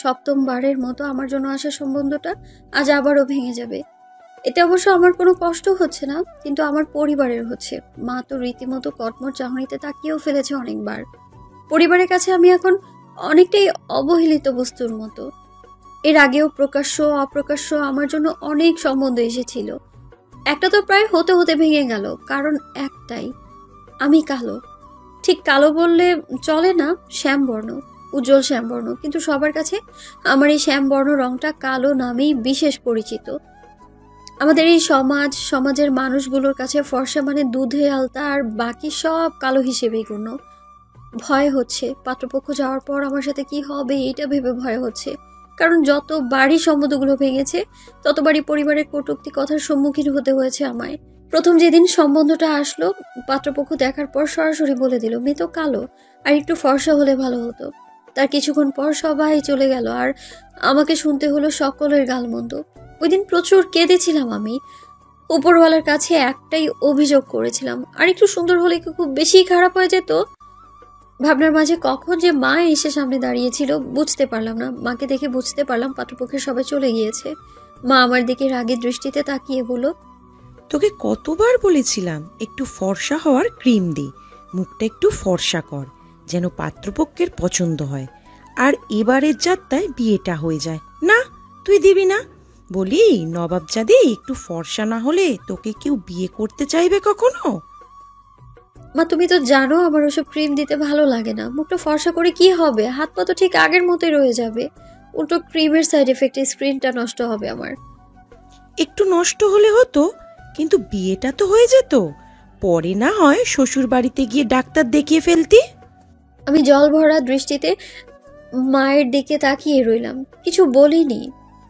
সপ্তমবারের মতো আমার জন্য আসা সম্বন্ধটা আজ আবারও ভেঙে যাবে। এতে অবশ্য আমার কোনো কষ্ট হচ্ছে না, কিন্তু আমার পরিবারের হচ্ছে। মা তো রীতিমতো কটমট চাহনিতে তাকিয়েও ফেলেছে অনেকবার। পরিবারের কাছে আমি এখন অনেকটাই অবহেলিত বস্তুর মতো। এর আগেও প্রকাশ্য অপ্রকাশ্য আমার জন্য অনেক সম্বন্ধ এসেছিল। একটা তো প্রায় হতে হতে ভেঙে গেল, কারণ একটাই, আমি কালো। ঠিক কালো বললে চলে না, শ্যামবর্ণ, উজ্জ্বল শ্যামবর্ণ, কিন্তু সবার কাছে আমার এই শ্যামবর্ণ রংটা কালো নামেই বিশেষ পরিচিত। আমাদের এই সমাজের মানুষগুলোর কাছে ফর্সা মানে দুধে আলতা, আর বাকি সব কালো হিসেবেই গণ্য। ভয় হচ্ছে পাত্রপক্ষ যাওয়ার পর আমার সাথে কি হবে, এটা ভেবে ভয় হচ্ছে। কারণ যত বাড়ি সম্বন্ধগুলো ভেঙেছে, ততবারই পরিবারের কটূক্তি কথার সম্মুখীন হতে হয়েছে আমায়। প্রথম যেদিন সম্বন্ধটা আসলো, পাত্রপক্ষ দেখার পর সরাসরি বলে দিল, মেয়ে তো কালো, আর একটু ফর্সা হলে ভালো হতো। তার কিছুক্ষণ পর সবাই চলে গেল, আর আমাকে শুনতে হলো সকলের গালমন্দ। ওই দিন প্রচুর কেঁদেছিলাম আমি। উপরওয়ালার কাছে একটাই অভিযোগ করেছিলাম, আর একটু সুন্দর হলে কি খুব বেশি খারাপ হয়ে যেত? ভাবনার মাঝে কখন যে মা এসে সামনে দাঁড়িয়েছিল বুঝতে পারলাম না। মাকে দেখে বুঝতে পারলাম পাত্রপক্ষের সবাই চলে গিয়েছে। মা আমার দিকে রাগী দৃষ্টিতে তাকিয়ে বলল, তোকে কতবার বলেছিলাম একটু ফর্সা হওয়ার ক্রিম দি, মুখটা একটু ফর্সা কর, যেন পাত্রপক্ষের পছন্দ হয়, আর এবারের যাত্রায় বিয়েটা হয়ে যায়। না, তুই দিবি না। বলি, নবাবজাদি একটু ফর্সা না হলে তোকে কেউ বিয়ে করতে চাইবে কখনো? মা তুমি তো জানো আমার ওসব ক্রিম দিতে ভালো লাগে না। মুখটা ফর্সা করে কি হবে, হাত পা তো ঠিক আগের মতোই রয়ে যাবে। উল্টো ক্রিমের সাইড এফেক্টে স্ক্রিনটা নষ্ট হবে আমার। একটু নষ্ট হলে হতো, কিন্তু বিয়েটা তো হয়ে যেত। পরে না হয় শ্বশুর বাড়িতে গিয়ে ডাক্তার দেখিয়ে ফেলতি। আমি জল ভরা দৃষ্টিতে মায়ের দিকে তাকিয়ে রইলাম, কিছু বলিনি।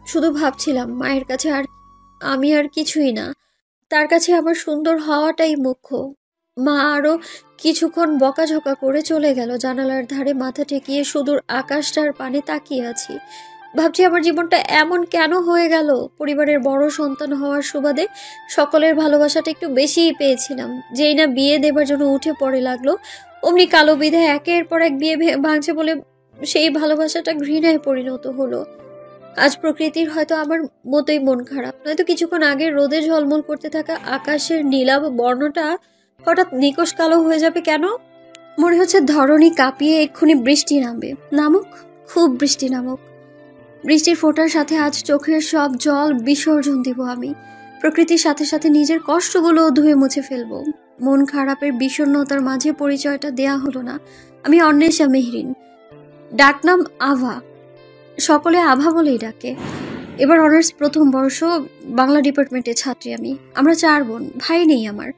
শুধু ভাবছিলাম মায়ের কাছে আমি আর কিছুই না, তার কাছে আমার সুন্দর হওয়াটাই মুখ্য। মা আরো কিছুক্ষণ বকাঝকা করে চলে গেল। জানালার ধারে মাথা ঠেকিয়ে সুদূর আকাশটার পানে তাকিয়ে আছি। ভাবছি আমার জীবনটা এমন কেন হয়ে গেল। পরিবারের বড় সন্তান হওয়ার সুবাদে সকলের ভালোবাসাটা একটু বেশিই পেয়েছিলাম। যেই না বিয়ে দেবার জন্য উঠে পড়ে লাগলো, অমনি কালো বিধে একের পর এক বিয়ে ভাঙছে বলে সেই ভালোবাসাটা ঘৃণায় পরিণত হলো। আজ প্রকৃতির হয়তো আমার মতোই মন খারাপ, নয়তো কিছুক্ষণ আগে রোদে ঝলমল করতে থাকা আকাশের নীলাভ বর্ণটা হঠাৎ নিকষ কালো হয়ে যাবে কেন? মনে হচ্ছে ধরণী কাঁপিয়ে এক্ষুনি বৃষ্টি নামবে। নামুক, খুব বৃষ্টি নামুক। বৃষ্টির ফোঁটার সাথে আজ চোখের সব জল বিসর্জন দিব আমি। প্রকৃতির সাথে সাথে নিজের কষ্টগুলো ধুয়ে মুছে ফেলবো। মন খারাপের বিষণ্ণতার মাঝে পরিচয়টা দেয়া হলো না। আমি অন্বেষা মেহরিন, ডাকনাম আভা। সকলে আভা বলেই ডাকে। এবার অনার্স প্রথম বর্ষ, বাংলা ডিপার্টমেন্টের ছাত্রী আমি। আমরা 4 বোন, ভাই নেই আমার।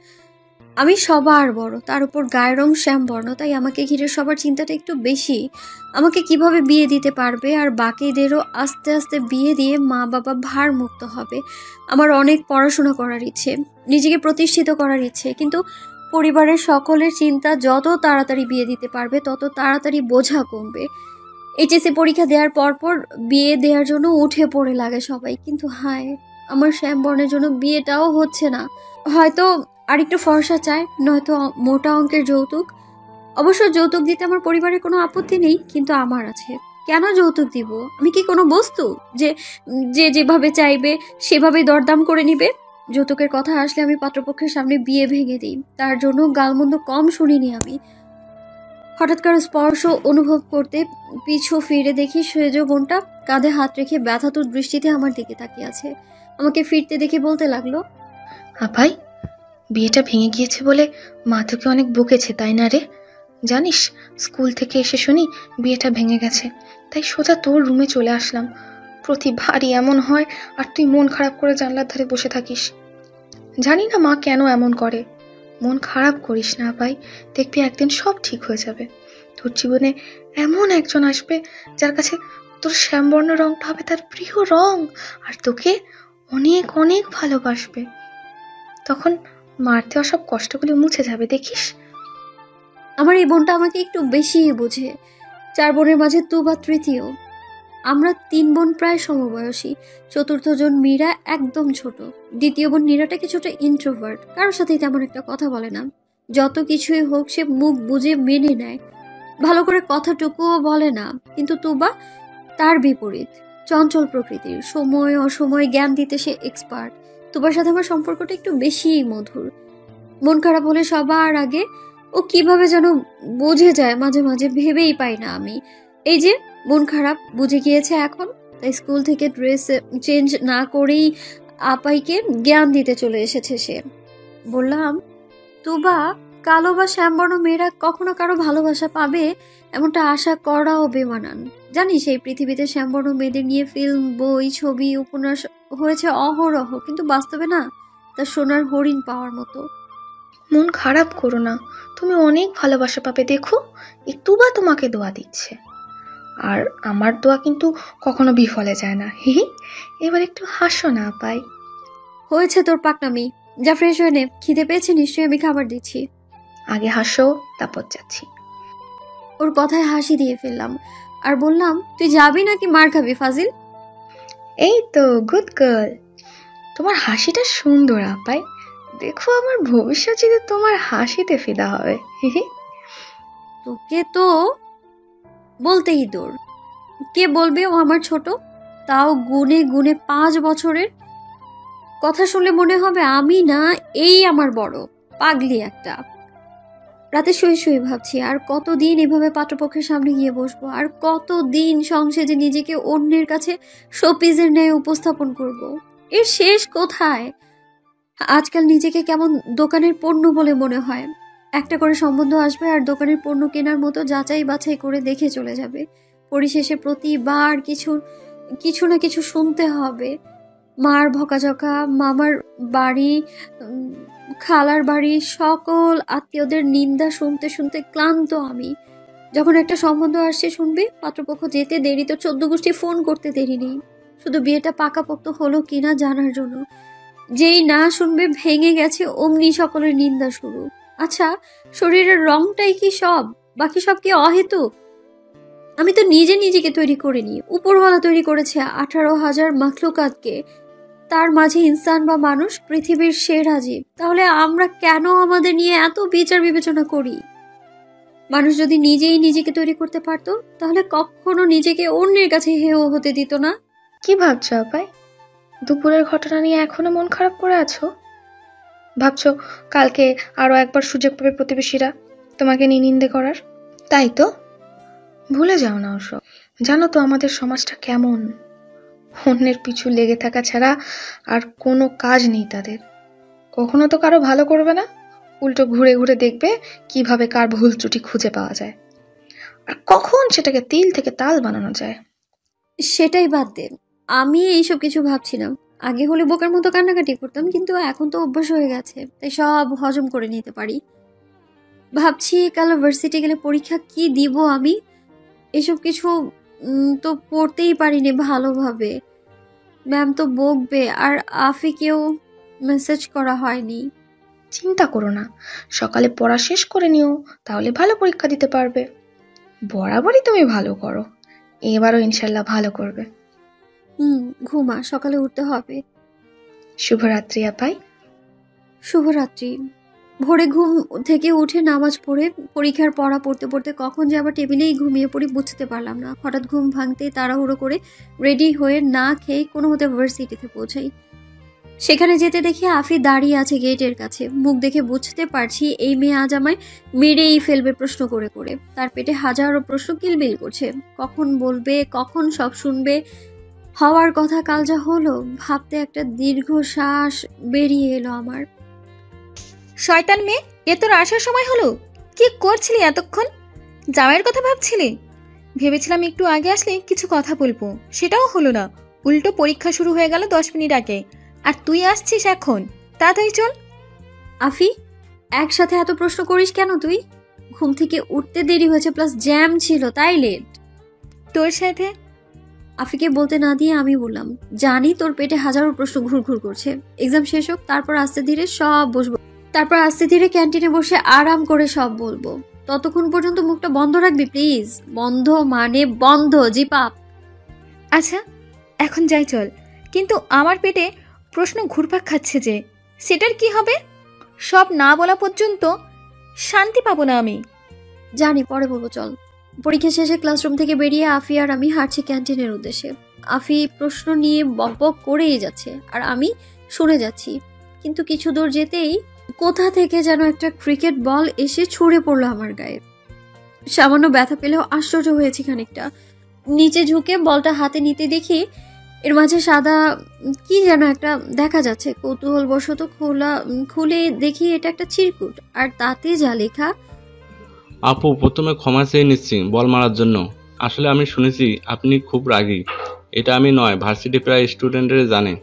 আমি সবার বড়, তার উপর গায়ের রং শ্যামবর্ণ, তাই আমাকে ঘিরে সবার চিন্তাটা একটু বেশি। আমাকে কিভাবে বিয়ে দিতে পারবে, আর বাকিদেরও আস্তে আস্তে বিয়ে দিয়ে মা বাবা ভার মুক্ত হবে। আমার অনেক পড়াশোনা করার ইচ্ছে, নিজেকে প্রতিষ্ঠিত করার ইচ্ছে, কিন্তু পরিবারের সকলের চিন্তা যত তাড়াতাড়ি বিয়ে দিতে পারবে তত তাড়াতাড়ি বোঝা কমবে। এইচএসসি পরীক্ষা দেওয়ার পরপর বিয়ে দেওয়ার জন্য উঠে পড়ে লাগে সবাই, কিন্তু হায়, আমার শ্যামবর্ণের জন্য বিয়েটাও হচ্ছে না। হয়তো আরেকটু ফর্সা চায়, নয়তো মোটা অঙ্কের যৌতুক। অবশ্য যৌতুক দিতে আমার পরিবারের কোনো আপত্তি নেই, কিন্তু আমার আছে। কেন যৌতুক দিব? আমি কি কোনো বস্তু যে যে যেভাবে চাইবে সেভাবেই দরদাম করে নিবে? যৌতুকের কথা আসলে আমি পাত্রপক্ষের সামনে বিয়ে ভেঙে দিই, তার জন্য গালমন্দ কম শুনিনি আমি। হঠাৎ কারো স্পর্শ অনুভব করতে পিছু ফিরে দেখি সেজ বোনটা কাঁধে হাত রেখে ব্যথাতুর দৃষ্টিতে আমার দিকে তাকিয়ে আছে। আমাকে ফিরতে দেখে বলতে লাগলো, আপাই, বিয়েটা ভেঙে গিয়েছে বলে মা তোকে অনেক বকেছে তাই না রে? জানিস, স্কুল থেকে এসে শুনি বিয়েটা ভেঙে গেছে, তাই সোজা তোর রুমে চলে আসলাম। প্রতিবারই এমন হয়, আর তুই মন খারাপ করে জানলার ধারে বসে থাকিস। জানি না মা কেন এমন করে। মন খারাপ করিস না ভাই, দেখবি একদিন সব ঠিক হয়ে যাবে। তোর জীবনে এমন একজন আসবে যার কাছে তোর শ্যামবর্ণ রংটা হবে তার প্রিয় রং, আর তোকে অনেক অনেক ভালোবাসবে। তখন মারতে সব কষ্টগুলো মুছে যাবে, দেখিস। আমার এই বোনটা আমাকে একটু বেশি বোঝে। 4 বোনের মাঝে তুবা তৃতীয়। আমরা 3 বোন প্রায় সমবয়সী। চতুর্থ জন মীরা একদম ছোট। দ্বিতীয় বোন নীরাটা কিছুটা ইন্ট্রোভার্ট, কারোর সাথেই তেমন একটা কথা বলে না। যত কিছুই হোক সে মুখ বুঝে মেনে নেয়, ভালো করে কথাটুকুও বলে না। কিন্তু তুবা তার বিপরীত, চঞ্চল প্রকৃতির, সময় অসময় জ্ঞান দিতে সে এক্সপার্ট। তোমার সাথে আমার সম্পর্কটা একটু বেশি মধুর। মন খারাপ হলে সবার আগে ও কিভাবে যেন বুঝে যায়, মাঝে মাঝে ভেবেই পাই না আমি। এই যে মন খারাপ বুঝে গিয়েছে এখন, তাই স্কুল থেকে ড্রেস চেঞ্জ না করেই আপাইকে জ্ঞান দিতে চলে এসেছে সে। বললাম, তুবা, কালো বা শ্যামবর্ণ মেয়েরা কখনো কারো ভালোবাসা পাবে এমনটা আশা করাও বেমানান। জানিস এই পৃথিবীতে শ্যামবর্ণ মেয়েদের নিয়ে ফিল্ম, বই, ছবি, উপন্যাস হয়েছে অহরহ, কিন্তু বাস্তবে না তা সোনার হরিণ পাওয়ার মতো। মন খারাপ করো না, তুমি অনেক ভালোবাসা পাবে, দেখো একটু বা তোমাকে দোয়া দিচ্ছে। আর আমার দোয়া কিন্তু কখনো বিফলে যায় না। হি হি, এবার একটু হাসো না পাই। হয়েছে তোর পাকনামি, যা ফ্রেশ হয়ে নে, খিদে পেয়েছে নিশ্চয়ই, আমি খাবার দিচ্ছি। আগে হাসো, তারপর যাচ্ছি। ওর কথায় হাসি দিয়ে ফেললাম আর বললাম, তুই যাবি নাকি মার খাবি ফাজিল? এই তো গুড গার্ল, তোমার হাসিটা সুন্দর আপাই। দেখো আমার ভবিষ্যৎ যদি তোমার হাসিতে ফিদা হবে। হি হি। তোকে তো বলতেই তোর, কে বলবে ও আমার ছোট, তাও গুনে গুনে 5 বছরের। কথা শুনলে মনে হবে আমি না, এই আমার বড় পাগলি একটা। রাতে শুয়ে শুয়ে ভাবছি আর কতদিন এভাবে পাত্রপক্ষের সামনে গিয়ে বসবো, আর কতদিন সংসেজে নিজেকে অন্যের কাছে শোপিসের ন্যায় উপস্থাপন করব। এর শেষ কোথায়? আজকাল নিজেকে কেমন দোকানের পণ্য বলে মনে হয়। একটা করে সম্বন্ধ আসবে আর দোকানের পণ্য কেনার মতো যাচাই বাছাই করে দেখে চলে যাবে। পরিশেষে প্রতিবার কিছু না কিছু শুনতে হবে। মার বকাঝকা, মামার বাড়ি, খালার বাড়ি, সকল আত্মীয়দের নিন্দা শুনতে শুনতে ক্লান্ত আমি। যখন একটা সম্বন্ধ আসছে শুনবে, পাত্রপক্ষ যেতে দেরি তো 14 গোষ্ঠী ফোন করতে দেরি নেই, শুধু বিয়েটা পাকাপোক্ত হলো কিনা জানার জন্য। যেই না শুনবে ভেঙে গেছে, অমনি সকলের নিন্দা শুরু। আচ্ছা, শরীরের রংটাই কি সব? বাকি সব কি অহেতুক? আমি তো নিজেকে তৈরি করিনি, উপরওয়ালা তৈরি করেছে 18,000 মাখলুকাতকে। তার মাঝে ইনসান বা মানুষ পৃথিবীর সেরা জীব। তাহলে আমরা কেন আমাদের নিয়ে এত বিচার বিবেচনা করি? মানুষ যদি নিজেই নিজেকে তৈরি করতে পারতো, তাহলে কখনো নিজেকে অন্যের কাছে হেয় হতে দিত না। কি ভাবছো আপাই? দুপুরের ঘটনা নিয়ে এখনো মন খারাপ করে আছো? ভাবছো কালকে আরো একবার সুযোগ পাবে প্রতিবেশীরা তোমাকে নিয়ে নিন্দে করার? তাই তো, ভুলে যাও না ওসব। জানো তো আমাদের সমাজটা কেমন, অন্যের পিছু লেগে থাকা ছাড়া আর কোনো কাজ নেই তাদের। কখনো তো কারো ভালো করবে না, উল্টো ঘুরে ঘুরে দেখবে কিভাবে কার ভুল ত্রুটি খুঁজে পাওয়া যায়, আর কখন সেটাকে তিল থেকে তাল বানানো যায়। সেটাই বাদ দে, আমি এইসব কিছু ভাবছি না। আগে হলে বোকার মতো কান্নাকাটি করতাম, কিন্তু এখন তো অভ্যাস হয়ে গেছে, তাই সব হজম করে নিতে পারি। ভাবছি কাল ভার্সিটি গেলে পরীক্ষা কি দিব আমি। এসব কিছু তো পড়তেই পারিনি ভালোভাবে, ম্যাম তো বকবে। আর আফিকেও মেসেজ করা হয়নি। চিন্তা করো না, সকালে পড়া শেষ করে নিও, তাহলে ভালো পরীক্ষা দিতে পারবে। বরাবরই তুমি ভালো করো, এবারও ইনশাল্লাহ ভালো করবে। ঘুমা, সকালে উঠতে হবে। শুভরাত্রি আপাই। শুভরাত্রি। ভোরে ঘুম থেকে উঠে নামাজ পড়ে পরীক্ষার পড়া পড়তে পড়তে কখন যে আবার টেবিলেই ঘুমিয়ে পড়ি বুঝতে পারলাম না। হঠাৎ ঘুম ভাঙতেই তাড়াহুড়ো করে রেডি হয়ে না খেয়ে কোনো মতে ভার্সিটিতে পৌঁছাই। সেখানে যেতে দেখি আফি দাঁড়িয়ে আছে গেটের কাছে। মুখ দেখে বুঝতে পারছি এই মেয়ে আজ আমায় মেরেই ফেলবে প্রশ্ন করে করে। তার পেটে হাজারো প্রশ্ন কিলবিল করছে, কখন বলবে, কখন সব শুনবে। হওয়ার কথা কাল যা হলো ভাবতে একটা দীর্ঘ শ্বাস বেরিয়ে এলো আমার। শয়তান মেয়ে, এ তোর আসার সময় হলো? কি করছিলি এতক্ষণ? জামাইয়ের কথা ভাবছিলি? ভেবেছিলাম একটু আগে আসলে কিছু কথা বলবো, সেটাও হলো না। উল্টো পরীক্ষা শুরু হয়ে গেল 10 মিনিট আগে, আর তুই আসছিস এখন। তাড়াতাড়ি চল। আফি, একসাথে এত প্রশ্ন করিস কেন তুই? ঘুম থেকে উঠতে দেরি হয়েছে, প্লাস জ্যাম ছিল তাই লেট। তোর সাথে আফিকে বলতে না দিয়ে আমি বললাম, জানি তোর পেটে হাজারো প্রশ্ন ঘুরঘুর করছে। এক্সাম শেষ হোক, তারপর আস্তে ধীরে সব বসবো, তারপর আস্তে ধীরে ক্যান্টিনে বসে আরাম করে সব বলবো। ততক্ষণ পর্যন্ত মুখটা বন্ধ রাখবি প্লিজ। বন্ধ মানে বন্ধ, জিপাপ। আচ্ছা এখন যাই চল, কিন্তু আমার পেটে প্রশ্ন ঘুরপাক খাচ্ছে যে, সেটার কি হবে? সব না বলা পর্যন্ত শান্তি পাবো না আমি। জানি, পরে বলবো, চল। পরীক্ষা শেষে ক্লাসরুম থেকে বেরিয়ে আফি আর আমি হাঁটছি ক্যান্টিনের উদ্দেশ্যে। আফি প্রশ্ন নিয়ে বকবক করেই যাচ্ছে আর আমি শুনে যাচ্ছি, কিন্তু কিছু দূর যেতেই কোথা থেকে যেন একটা ক্রিকেট বল এসে ছুঁড়ে পড়লো আমার গায়ে। সামান্য ব্যথা পেলেও আশ্চর্য হয়েছি খানিকটা। নিচে ঝুঁকে বলটা হাতে নিতে দেখি এর মাঝে সাদা কি যেন একটা দেখা যাচ্ছে। কৌতূহলবশত খুলে দেখি এটা একটা চিরকুট, আর তাতে যা লেখা, আপু, প্রথমে ক্ষমা চেয়ে নিচ্ছি বল মারার জন্য। আসলে আমি শুনেছি আপনি খুব রাগী। এটা আমি নয়, ভার্সিটি প্রায় স্টুডেন্টরা জানে,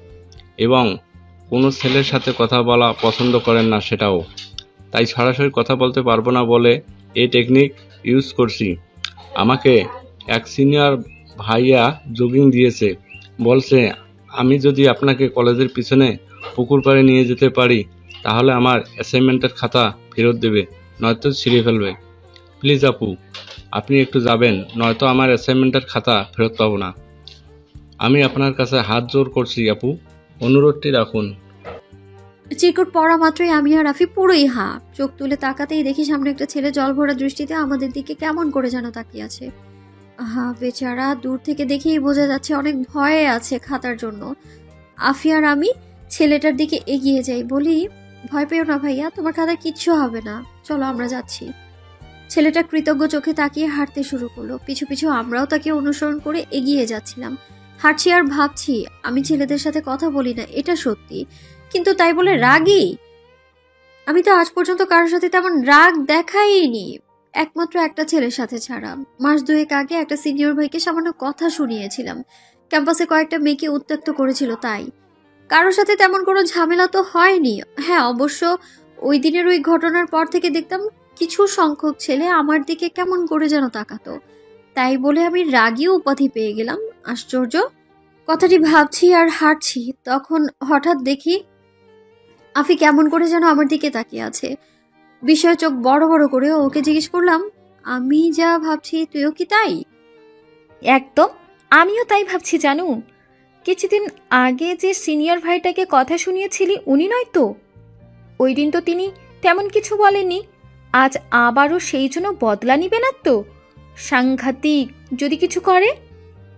এবং কোনো ছেলের সাথে কথা বলা পছন্দ করেন না সেটাও। তাই সরাসরি কথা বলতে পারবো না বলে এই টেকনিক ইউজ করছি। আমাকে এক সিনিয়র ভাইয়া জগিং দিয়েছে, বলছে আমি যদি আপনাকে কলেজের পিছনে পুকুর পাড়ে নিয়ে যেতে পারি তাহলে আমার অ্যাসাইনমেন্টের খাতা ফেরত দেবে, নয়তো ছিঁড়ে ফেলবে। প্লিজ আপু, আপনি একটু যাবেন, নয়তো আমার অ্যাসাইনমেন্টের খাতা ফেরত পাবো না। আমি আপনার কাছে হাত জোর করছি আপু, অনুরোধটি রাখুন। চিরকুট পড়া মাত্রই আমি আর রাফি পুরোই চোখ তুলে তাকাতেই দেখি সামনে একটা ছেলে জল ভরা দৃষ্টিতে আমাদের দিকে কেমন করে যেন তাকিয়ে আছে। বেচারা, দূর থেকে দেখেই বোঝা যাচ্ছে অনেক ভয়ে আছে খাতার জন্য। আফি আর আমি ছেলেটার দিকে এগিয়ে যাই, বলি, ভয় পেও না ভাইয়া, তোমার খাতায় কিচ্ছু হবে না, চলো আমরা যাচ্ছি। ছেলেটা কৃতজ্ঞ চোখে তাকিয়ে হাঁটতে শুরু করলো। পিছু পিছু আমরাও তাকে অনুসরণ করে এগিয়ে যাচ্ছিলাম। হাঁটছি আর ভাবছি, আমি ছেলেদের সাথে কথা বলি না এটা সত্যি, কিন্তু তাই বলে রাগী? আমি তো আজ পর্যন্ত কারোর সাথে তেমন রাগ দেখাইনি, একমাত্র একটা ছেলের সাথে ছাড়া। মাস দুয়েক আগে একটা সিনিয়র ভাইকে সামান্য কথা শুনিয়েছিলাম, ক্যাম্পাসে কয়েকটা মেয়েকে উত্ত্যক্ত করেছিল, তাই। কারোর সাথে তেমন কোনো ঝামেলা তো হয়নি। হ্যাঁ, অবশ্য ওই দিনের ওই ঘটনার পর থেকে দেখতাম কিছু সংখ্যক ছেলে আমার দিকে কেমন করে যেন তাকাতো, তাই বলে আমি রাগী উপাধি পেয়ে গেলাম? আশ্চর্য। কথাটি ভাবছি আর হাঁটছি, তখন হঠাৎ দেখি আফি কেমন করে যেন আমার দিকে তাকিয়ে আছে। বিস্ময়ে চোখ বড় বড় করে ওকে জিজ্ঞেস করলাম, আমি যা ভাবছি তুইও কি তাই? একদম, আমিও তাই ভাবছি জানু। কিছুদিন আগে যে সিনিয়র ভাইটাকে কথা শুনিয়েছিলি উনি নয় তো? ওই দিন তো তিনি তেমন কিছু বলেননি, আজ আবারও সেই জন্য বদলা নিবে না তো? সাংঘাতিক যদি কিছু করে,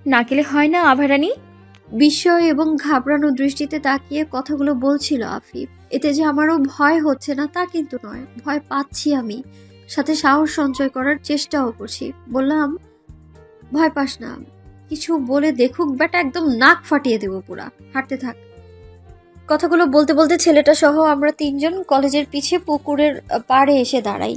না গেলে হয় না আভারানি। বিস্ময় এবং ঘাবড়ানো দৃষ্টিতে তাকিয়ে কথাগুলো বলছিল আফি। এতে যে আমারও ভয় হচ্ছে না তা কিন্তু নয়, ভয় পাচ্ছি আমি, সাথে সাহস সঞ্চয় করার চেষ্টাও করছি। বললাম, ভয় পাস না, কিছু বলে দেখুক বেটা, একদম নাক ফাটিয়ে দেবো পুরা, হাঁটতে থাক। কথাগুলো বলতে বলতে ছেলেটা সহ আমরা তিনজন কলেজের পিছে পুকুরের পাড়ে এসে দাঁড়াই।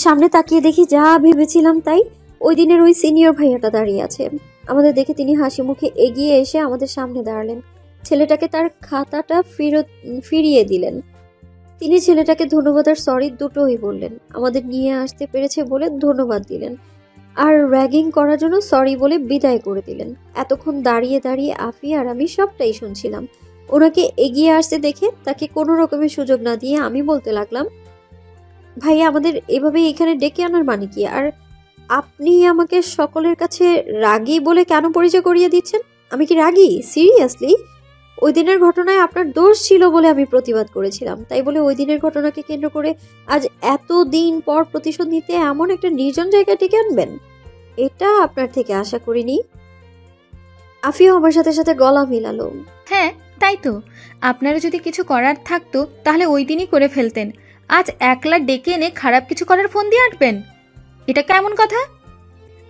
সামনে তাকিয়ে দেখি যা ভেবেছিলাম তাই, ওই দিনের ওই সিনিয়র ভাইয়াটা দাঁড়িয়ে আছে। আমাদের দেখে তিনি হাসি মুখে এগিয়ে এসে আমাদের সামনে দাঁড়ালেন। ছেলেটাকে তার খাতাটা ফিরিয়ে দিলেন। তিনি ছেলেটাকে ধন্যবাদ আর সরি দুটোই বললেন। আমাদের নিয়ে আসতে পেরেছে বলে ধন্যবাদ দিলেন, আর র্যাগিং করার জন্য সরি বলে বিদায় করে দিলেন। এতক্ষণ দাঁড়িয়ে দাঁড়িয়ে আফি আর আমি সবটাই শুনছিলাম। ওনাকে এগিয়ে আসতে দেখে তাকে কোনো রকমের সুযোগ না দিয়ে আমি বলতে লাগলাম, ভাইয়া, আমাদের এভাবে এখানে ডেকে আনার মানে কি? আর আপনি আমাকে সকলের কাছে রাগী বলে কেন পরিচয় করিয়ে দিচ্ছেন? আমি কি রাগী? সিরিয়াসলি? ওই দিনের ঘটনায় আপনার দোষ ছিল বলে আমি প্রতিবাদ করেছিলাম, তাই বলে ওই দিনের ঘটনাকে কেন্দ্র করে আজ এতদিন পর প্রতিশোধ নিতে এমন একটা নির্জন জায়গায় ডেকে আনবেন? এটা আপনার থেকে আশা করিনি। আফিও আমার সাথে সাথে গলা মিলালো। হ্যাঁ তাই তো, আপনারা যদি কিছু করার থাকতো তাহলে ওই দিনই করে ফেলতেন, আজ একলা ডেকে এনে খারাপ কিছু করার ফোন দিয়ে আটবেন? এটা কেমন কথা?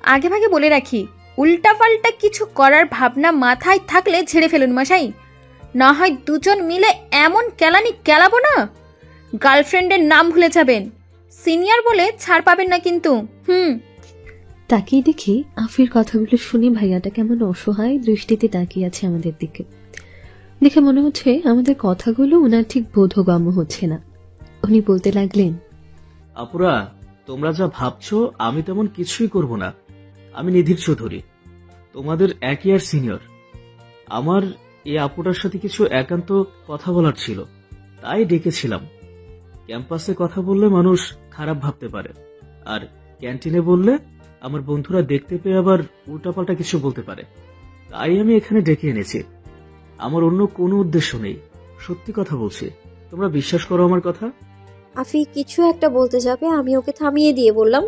আগে ভাগে বলে রাখি, উল্টাপাল্টা কিছু করার ভাবনা মাথায় থাকলে ঝেড়ে ফেলুন মশাই, না হয় দুজন মিলে এমন কেলানি কেলাবো না, গার্লফ্রেন্ডের নাম ভুলে যাবেন। সিনিয়র বলে ছাড় পাবেন না কিন্তু। তাকিয়ে দেখি আফির কথাগুলো শুনে ভাইয়াটা কেমন অসহায় দৃষ্টিতে তাকিয়ে আছে আমাদের দিকে। দেখে মনে হচ্ছে আমাদের কথাগুলো ওনার ঠিক বোধগম্য হচ্ছে না। উনি বলতে লাগলেন, আপুরা, তোমরা যা ভাবছো আমি তেমন কিছুই করব না। আমি নিধির চৌধুরী, তোমাদের এক ইয়ার সিনিয়র। আমার এই আপুটার সাথে কিছু একান্ত কথা বলার ছিল, তাই ডেকেছিলাম। ক্যাম্পাসে কথা বললে মানুষ খারাপ ভাবতে পারে, আর ক্যান্টিনে বললে আমার বন্ধুরা দেখতে পেয়ে আবার উল্টাপাল্টা কিছু বলতে পারে, তাই আমি এখানে ডেকে এনেছি। আমার অন্য কোনো উদ্দেশ্য নেই, সত্যি কথা বলছি, তোমরা বিশ্বাস করো আমার কথা। আফি কিছু একটা বলতে যাবে, আমি ওকে থামিয়ে দিয়ে বললাম,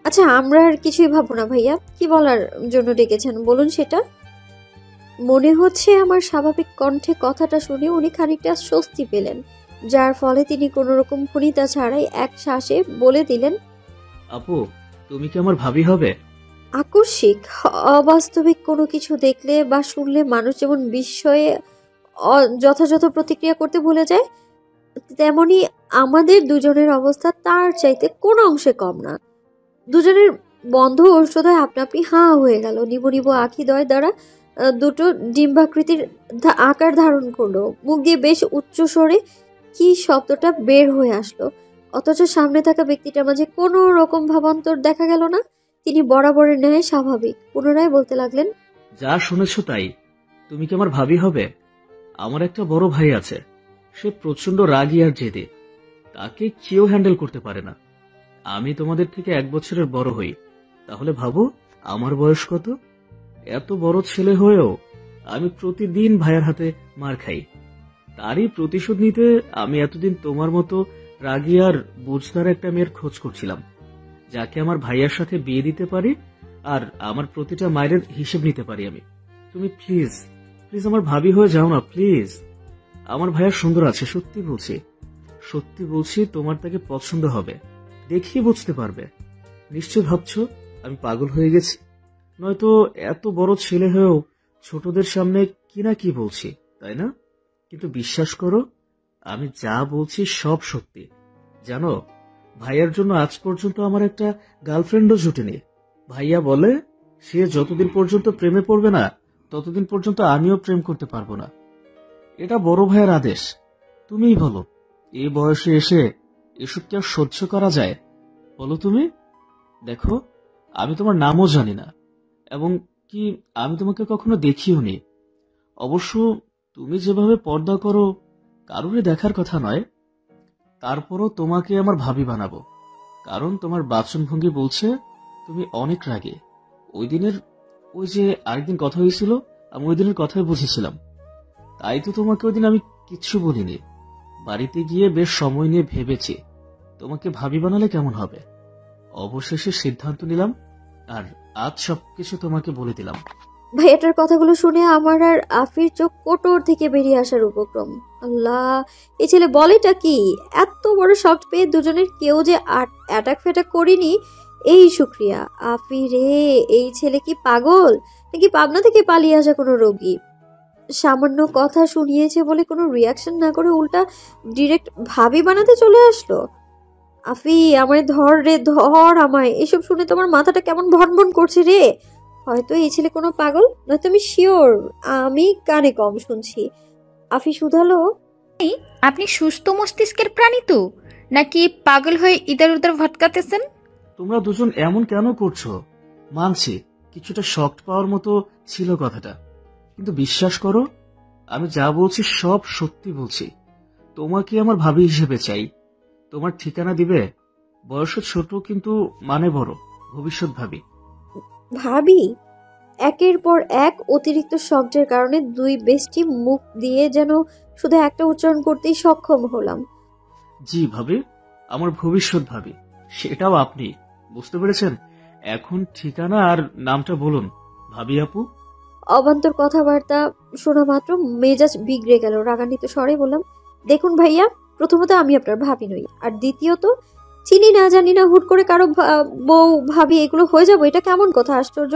আচ্ছা, আমরা আর কিছুই ভাববো না ভাইয়া। কি বলার জন্য ডেকেছেন বলুন সেটা। মনে হচ্ছে আমার স্বাভাবিক কণ্ঠে কথাটা শুনে উনি খানিকটা স্বস্তি পেলেন, যার ফলে তিনি কোনো রকম ফণিতা ছাড়াই এক শ্বাসে বলে দিলেন, আপু, তুমি কি আমার ভাবি হবে? আকস্মিক অবাস্তবিক কোনো কিছু দেখলে বা শুনলে মানুষ যেমন বিস্ময়ে যথাযথ প্রতিক্রিয়া করতে ভুলে যায়, তেমনি আমাদের দুজনের অবস্থা তার চাইতে কোনো অংশে কম না। দুজনের বন্ধ ঔষধয় আপনা আপনি হাঁ হয়ে গেল। নিবু নিবু আখিদ্বয় দ্বারা দুটো ডিম্বাকৃতির আকার ধারণ করলো। মুখ দিয়ে বেশ উচ্চ স্বরে কি শব্দটা বের হয়ে আসলো, অথচ সামনে থাকা ব্যক্তিটার মাঝে কোনো রকম ভাবান্তর দেখা গেল না। তিনি বরাবরের ন্যায় স্বাভাবিক পুনরায় বলতে লাগলেন, যা শুনেছ তাই। তুমি কি আমার ভাবি হবে? আমার একটা বড় ভাই আছে, সে প্রচন্ড রাগী আর জেদে। তাকে কেউ হ্যান্ডেল করতে পারে না। আমি তোমাদের থেকে 1 বছরের বড় হই, তাহলে ভাবো আমার বয়স কত। এত বড় ছেলে হয়েও আমি প্রতিদিন ভাইয়ের হাতে মার খাই। তারই প্রতিশোধ নিতে আমি এতদিন তোমার মতো রাগী আর বুঝদার একটা মেয়ের খোঁজ করছিলাম, যাকে আমার ভাইয়ার সাথে বিয়ে দিতে পারি আর আমার প্রতিটা মায়ের হিসেব নিতে পারি আমি। তুমি প্লিজ প্লিজ আমার ভাবি হয়ে যাও না প্লিজ। আমার ভাইয়া সুন্দর আছে, সত্যি বলছি, সত্যি বলছি। তোমার তাকে পছন্দ হবে, দেখি বুঝতে পারবে। নিশ্চয় ভাবছো আমি পাগল হয়ে গেছি, নয়তো এত বড় ছেলে হয়েও ছোটদের সামনে কি না কি বলছি, তাই না? কিন্তু বিশ্বাস করো, আমি যা বলছি সব সত্যি। জানো, ভাইয়ার জন্য আজ পর্যন্ত আমার একটা গার্লফ্রেন্ডও জুটেনি। ভাইয়া বলে সে যতদিন পর্যন্ত প্রেমে পড়বে না ততদিন পর্যন্ত আমিও প্রেম করতে পারবো না। এটা বড় ভাইয়ের আদেশ। তুমিই বলো, এই বয়সে এসে এসব কি আর সহ্য করা যায়? বলো তুমি। দেখো, আমি তোমার নামও জানি না, এবং কি আমি তোমাকে কখনো দেখিও নি। অবশ্য তুমি যেভাবে পর্দা করো কারোরই দেখার কথা নয়। তারপরও তোমাকে আমার ভাবি বানাবো, কারণ তোমার বাচনভঙ্গি বলছে তুমি অনেক রাগে। ওই যে আরেকদিন কথা হয়েছিল, আমি ওই দিনের কথাই বুঝেছিলাম। তাই তো তোমাকে ওই দিন আমি কিচ্ছু বলিনি। বাড়িতে গিয়ে বেশ সময় নিয়ে ভেবেছি তোমাকে ভাবি বানালে কেমন হবে। অবশেষে সিদ্ধান্ত নিলাম, আর আজ সবকিছু তোমাকে বলে দিলাম। ভাইয়াটার কথাগুলো শুনে আমার আর আফির চোখ কোটর থেকে বেরিয়ে আসার উপক্রম। আল্লাহ, এই ছেলে বলেটা কি! এত বড় শখ পেয়ে দুজনের কেউ যে অ্যাটাক ফ্যাটাক করিনি, এই শুক্রিয়া। আফি রে, এই ছেলে কি পাগল নাকি পাবনা থেকে পালিয়ে আসা কোনো রোগী? সামান্য কথা শুনিয়েছে বলে কোনো রিয়াকশন না করে উল্টা ডিরেক্ট ভাবি বানাতে চলে আসলো। আফি, আমায় ধর রে, ধর আমায়। এসব শুনে তোমার মাথাটা কেমন ভনভন করছে রে। হয়তো এই ছেলে কোনো পাগল, নয়তো আমি শিওর আমি কানে কম শুনছি। আফি শুধালো, আপনি সুস্থ মস্তিষ্কের প্রাণী তো, নাকি পাগল হয়ে ইধার উধার ভটকাতেছেন? তোমরা দুজন এমন কেন করছো? মানছি কিছুটা শক্ট পাওয়ার মতো ছিল কথাটা, কিন্তু বিশ্বাস করো, আমি যা বলছি সব সত্যি বলছি। তোমাকে আমার ভাবি হিসেবে চাই। তোমার ঠিকানা দিবে? বয়সে ছোট কিন্তু মানে বড়, ভবিষ্যৎ ভাবি। ভাবি? একের পর এক অতিরিক্ত শব্দের কারণে দুই বেষ্টি মুখ দিয়ে যেন শুধু একটা উচ্চারণ করতেই সক্ষম হলাম। জি ভাবি, আমার ভবিষ্যৎ ভাবি, সেটাও আপনি। বুঝতে পেরেছেন? এখন ঠিকানা আর নামটা বলুন ভাবি আপু। অবান্তর কথাবার্তা শোনা মাত্র মেজাজ বিগড়ে গেল। রাগান্বিত স্বরে বললাম, দেখুন ভাইয়া, প্রথমত আমি আপনার ভাবি নই, আর দ্বিতীয়ত চিনি না জানি না হুট করে কারো বউ ভাবি এগুলো হয়ে যাবো, এটা কেমন কথা, আশ্চর্য।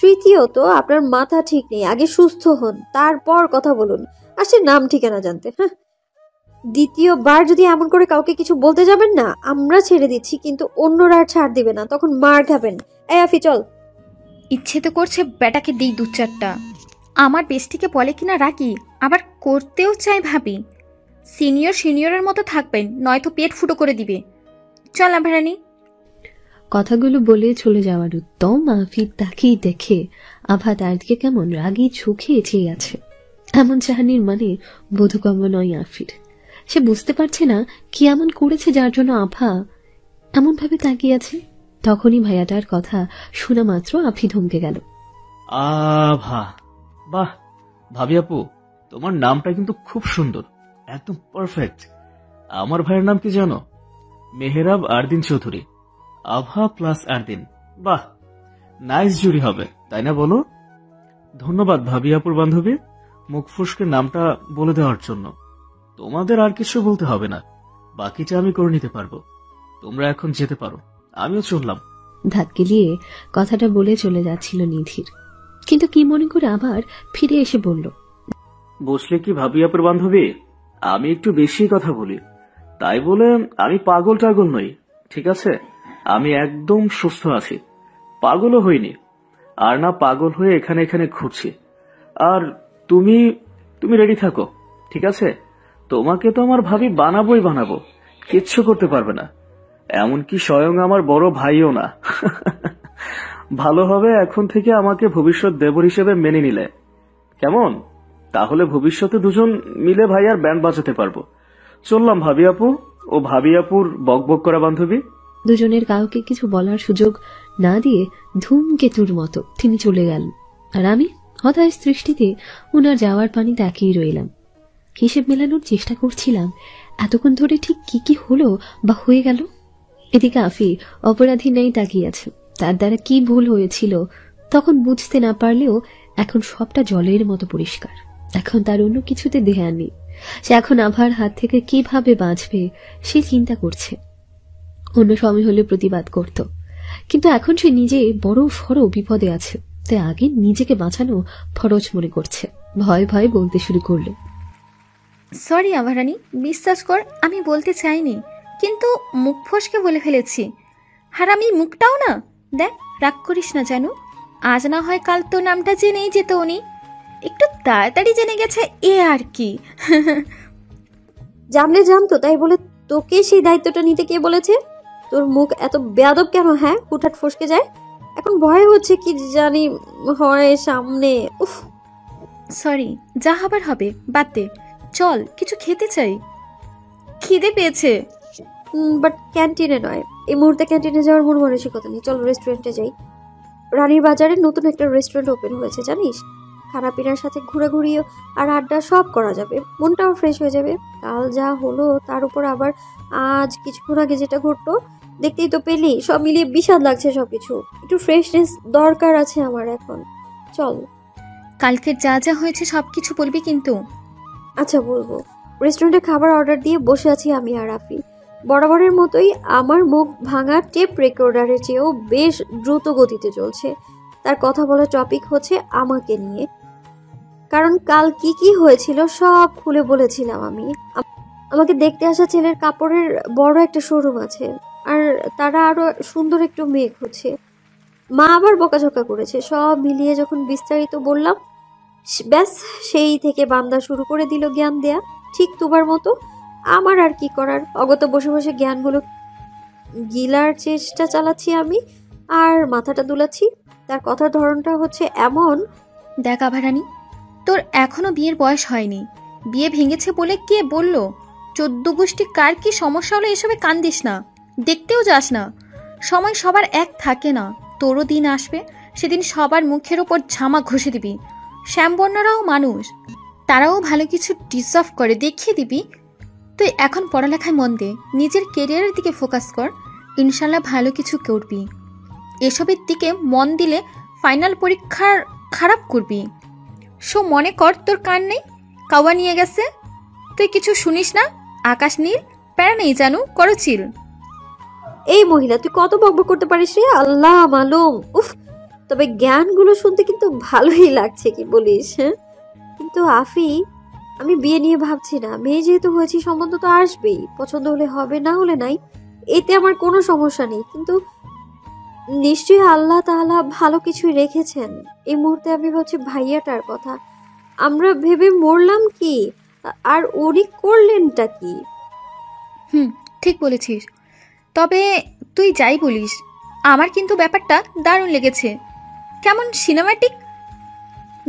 তৃতীয়ত আপনার মাথা ঠিক নেই, আগে সুস্থ হন তারপর কথা বলুন, আসে নাম ঠিকানা জানতে। হ্যাঁ, দ্বিতীয়বার যদি এমন করে কাউকে কিছু বলতে যাবেন না, আমরা ছেড়ে দিচ্ছি কিন্তু অন্যরা আর ছাড় দিবে না, তখন মার খাবেন। এই আফি চল। ইচ্ছে তো করছে বেটাকে দিই 2-4টা। আমার বেস্টিকে বলে কিনা রাখি, আবার করতেও চাই ভাবি। সিনিয়রের মতো থাকবেন, নয়তো পেট ফুটো করে দিবে। চল আভারানি। কথাগুলো বলে চলে যাওয়ার উত্তম আফির তাকেই দেখে আভা তার দিকে কেমন রাগী চোখে চেয়ে আছে। এমন চাহানির মানে বোধগম্য নয় আফির। সে বুঝতে পারছে না কি এমন করেছে যার জন্য আভা এমন ভাবে তাকিয়ে আছে। তখনই ভাইয়াটার কথা শোনা মাত্র আফি ধমকে গেল। আভা, বাহ ভাবি আপু, তোমার নামটা কিন্তু খুব সুন্দর, একদম পারফেক্ট। আমার ভাইয়ের নাম কি জানো? মেহেরাব আরদিন চৌধুরী। আভা প্লাস আরদিন, বাহ, নাইস জুড়ি হবে, তাই না বলো? ধন্যবাদ ভাবি আপুর বান্ধবী, মুখ ফুসকে নামটা বলে দেওয়ার জন্য। তোমাদের আর কিছু বলতে হবে না, বাকিটা আমি করে নিতে পারবো। তোমরা এখন যেতে পারো, আমিও চললাম। দাঁত গেলিয়ে কথাটা বলে চলে যাচ্ছিল নিধির, কিন্তু কি মনে করে আবার ফিরে এসে বলল, বুঝলে কি ভাবি আপুর বান্ধবী, আমি একটু বেশি কথা বলি, তাই বলে আমি পাগল টাগল নই, ঠিক আছে? আমি একদম সুস্থ আছি, পাগলও হইনি, আর না পাগল হয়ে এখানে এখানে ঘুরছি। আর তুমি তুমি রেডি থাকো, ঠিক আছে? তোমাকে তো আমার ভাবি বানাবোই বানাবো, কিচ্ছু করতে পারবে না, এমনকি স্বয়ং আমার বড় ভাইও না। ভালো হবে এখন থেকে আমাকে ভবিষ্যৎ দেবর হিসেবে মেনে নিলে, কেমন? তাহলে ভবিষ্যতে দুজন মিলে ভাই আর ব্যান্ড বাজাতে পারবো। চললাম ভাবি আপু ও ভাবি আপুর বকবক করা বান্ধবী। দুজনের কাউকে কিছু বলার সুযোগ না দিয়ে ধূমকেতুর মতো তিনি চলে গেলেন, আর আমি হতাশ দৃষ্টিতে ওনার যাওয়ার পানি তাকিয়ে রইলাম। হিসেব মেলানোর চেষ্টা করছিলাম এতক্ষণ ধরে ঠিক কি কি হলো বা হয়ে গেল। এদিকে আফি অপরাধী নেই তাকিয়ে আছে, তার দ্বারা কি ভুল হয়েছিল তখন বুঝতে না পারলেও এখন সবটা জলের মতো পরিষ্কার। এখন তার অন্য কিছুতে ধ্যান নেই, সে এখন আভার হাত থেকে কিভাবে বাঁচবে সে চিন্তা করছে। অন্য সময় হলে প্রতিবাদ করত, কিন্তু এখন সে নিজে বড় সড় বিপদে আছে, তাই আগে নিজেকে বাঁচানো ফরজ মনে করছে। ভয় ভয় বলতে শুরু করলো, সরি আভারানী, বিশ্বাস কর আমি বলতে চাইনি, কিন্তু মুখ ফসকে বলে ফেলেছি। আর আমি মুখটাও না, দেখ রাগ করিস না জানু, আজ না হয় কাল তো নামটা জেনেই যেত উনি, একটু তাড়াতাড়ি জেনে গেছে এ আর কি। জানলে জানতো, তাই বলে তোকে সেই দায়িত্বটা নিতে কে বলেছে? তোর মুখ এত বেয়াদব কেন? হ্যাঁ, হুটহাট ফসকে যায়। এখন ভয় হচ্ছে কি জানি হয় সামনে। উফ, সরি, যা হবার হবে, বাদ দে, চল কিছু খেতে চাই, খিদে পেয়েছে। বাট ক্যান্টিনে নয়, এই মুহূর্তে ক্যান্টিনে যাওয়ার মন মানসিকতা নেই। চল রেস্টুরেন্টে যাই। রানীর বাজারে নতুন একটা রেস্টুরেন্ট ওপেন হয়েছে জানিস, খানাপিনার সাথে ঘোরাঘুরি আর আড্ডা সব করা যাবে, মনটাও ফ্রেশ হয়ে যাবে। কাল যা হলো তার উপর আবার আজ কিছুক্ষণ আগে যেটা ঘটলো, দেখতেই তো পেলি, সব মিলিয়ে বিষাদ লাগছে সবকিছু। একটু ফ্রেশনেস দরকার আছে আমার এখন। চল। কালকের যা যা হয়েছে সবকিছু বলবি কিন্তু। আচ্ছা বলবো। রেস্টুরেন্টে খাবার অর্ডার দিয়ে বসে আছি আমি আর রাফি। বরাবরের মতোই আমার মুখ ভাঙা টেপ রেকর্ডারের চেয়েও বেশ দ্রুত গতিতে চলছে। তার কথা বলার টপিক হচ্ছে আমাকে নিয়ে, কারণ কাল কি কি হয়েছিল সব খুলে বলেছিলাম আমি। আমাকে দেখতে আসা ছেলের কাপড়ের বড় একটা শোরুম আছে, আর তারা আরো সুন্দর একটু মেয়ে খুঁজছে। মা আবার বকাঝকা করেছে। সব মিলিয়ে যখন বিস্তারিত বললাম, ব্যাস সেই থেকে বান্দা শুরু করে দিল জ্ঞান দেয়া, ঠিক তোমার মতো। আমার আর কি করার, অগত বসে বসে জ্ঞানগুলো গিলার চেষ্টা চালাচ্ছি আমি, আর মাথাটা দুলাচ্ছি। তার কথার ধরনটা হচ্ছে এমন, দেখ আভারানী, তোর এখনো বিয়ের বয়স হয়নি, বিয়ে ভেঙেছে বলে কে বলল? 14 গোষ্ঠী কার কি সমস্যা হলো এসবে কান দিস না, দেখতেও যাস না। সময় সবার এক থাকে না, তোরও দিন আসবে, সেদিন সবার মুখের ওপর ঝামা ঘষে দিবি। শ্যামবর্ণরাও মানুষ, তারাও ভালো কিছু ডিজার্ভ করে, দেখিয়ে দিবি। তুই এখন পড়ালেখায় মন দে, নিজের কেরিয়ারের দিকে ফোকাস কর, ইনশাল্লাহ ভালো কিছু করবি। এসবের দিকে মন দিলে ফাইনাল পরীক্ষার খারাপ করবি। সো মনে কর তোর কান নেই, কাওয়া নিয়ে গেছে, তুই কিছু শুনিস না, আকাশ নীল, প্যারা নেই জানু, করো চিল। এই মহিলা তুই কত বকবক করতে পারিস রে, আল্লাহ মালুম। উফ, তবে জ্ঞানগুলো শুনতে কিন্তু ভালোই লাগছে, কি বলিস? হ্যাঁ, কিন্তু আফি, আমি বিয়ে নিয়ে ভাবছি না। মেয়ে যেহেতু হয়েছি, সম্বন্ধ তো আসবেই, পছন্দ হলে হবে, না হলে নাই, এতে আমার কোনো সমস্যা নেই। কিন্তু নিশ্চয়ই আল্লাহ তাআলা ভালো কিছুই রেখেছেন। এই মুহূর্তে আমি ভাবছি ভাইয়াটার কথা। আমরা ভেবে মরলাম কি, আর উনি করলেনটা কি? ঠিক বলেছিস। তবে তুই যাই বলিস, আমার কিন্তু ব্যাপারটা দারুণ লেগেছে, কেমন সিনেমাটিক।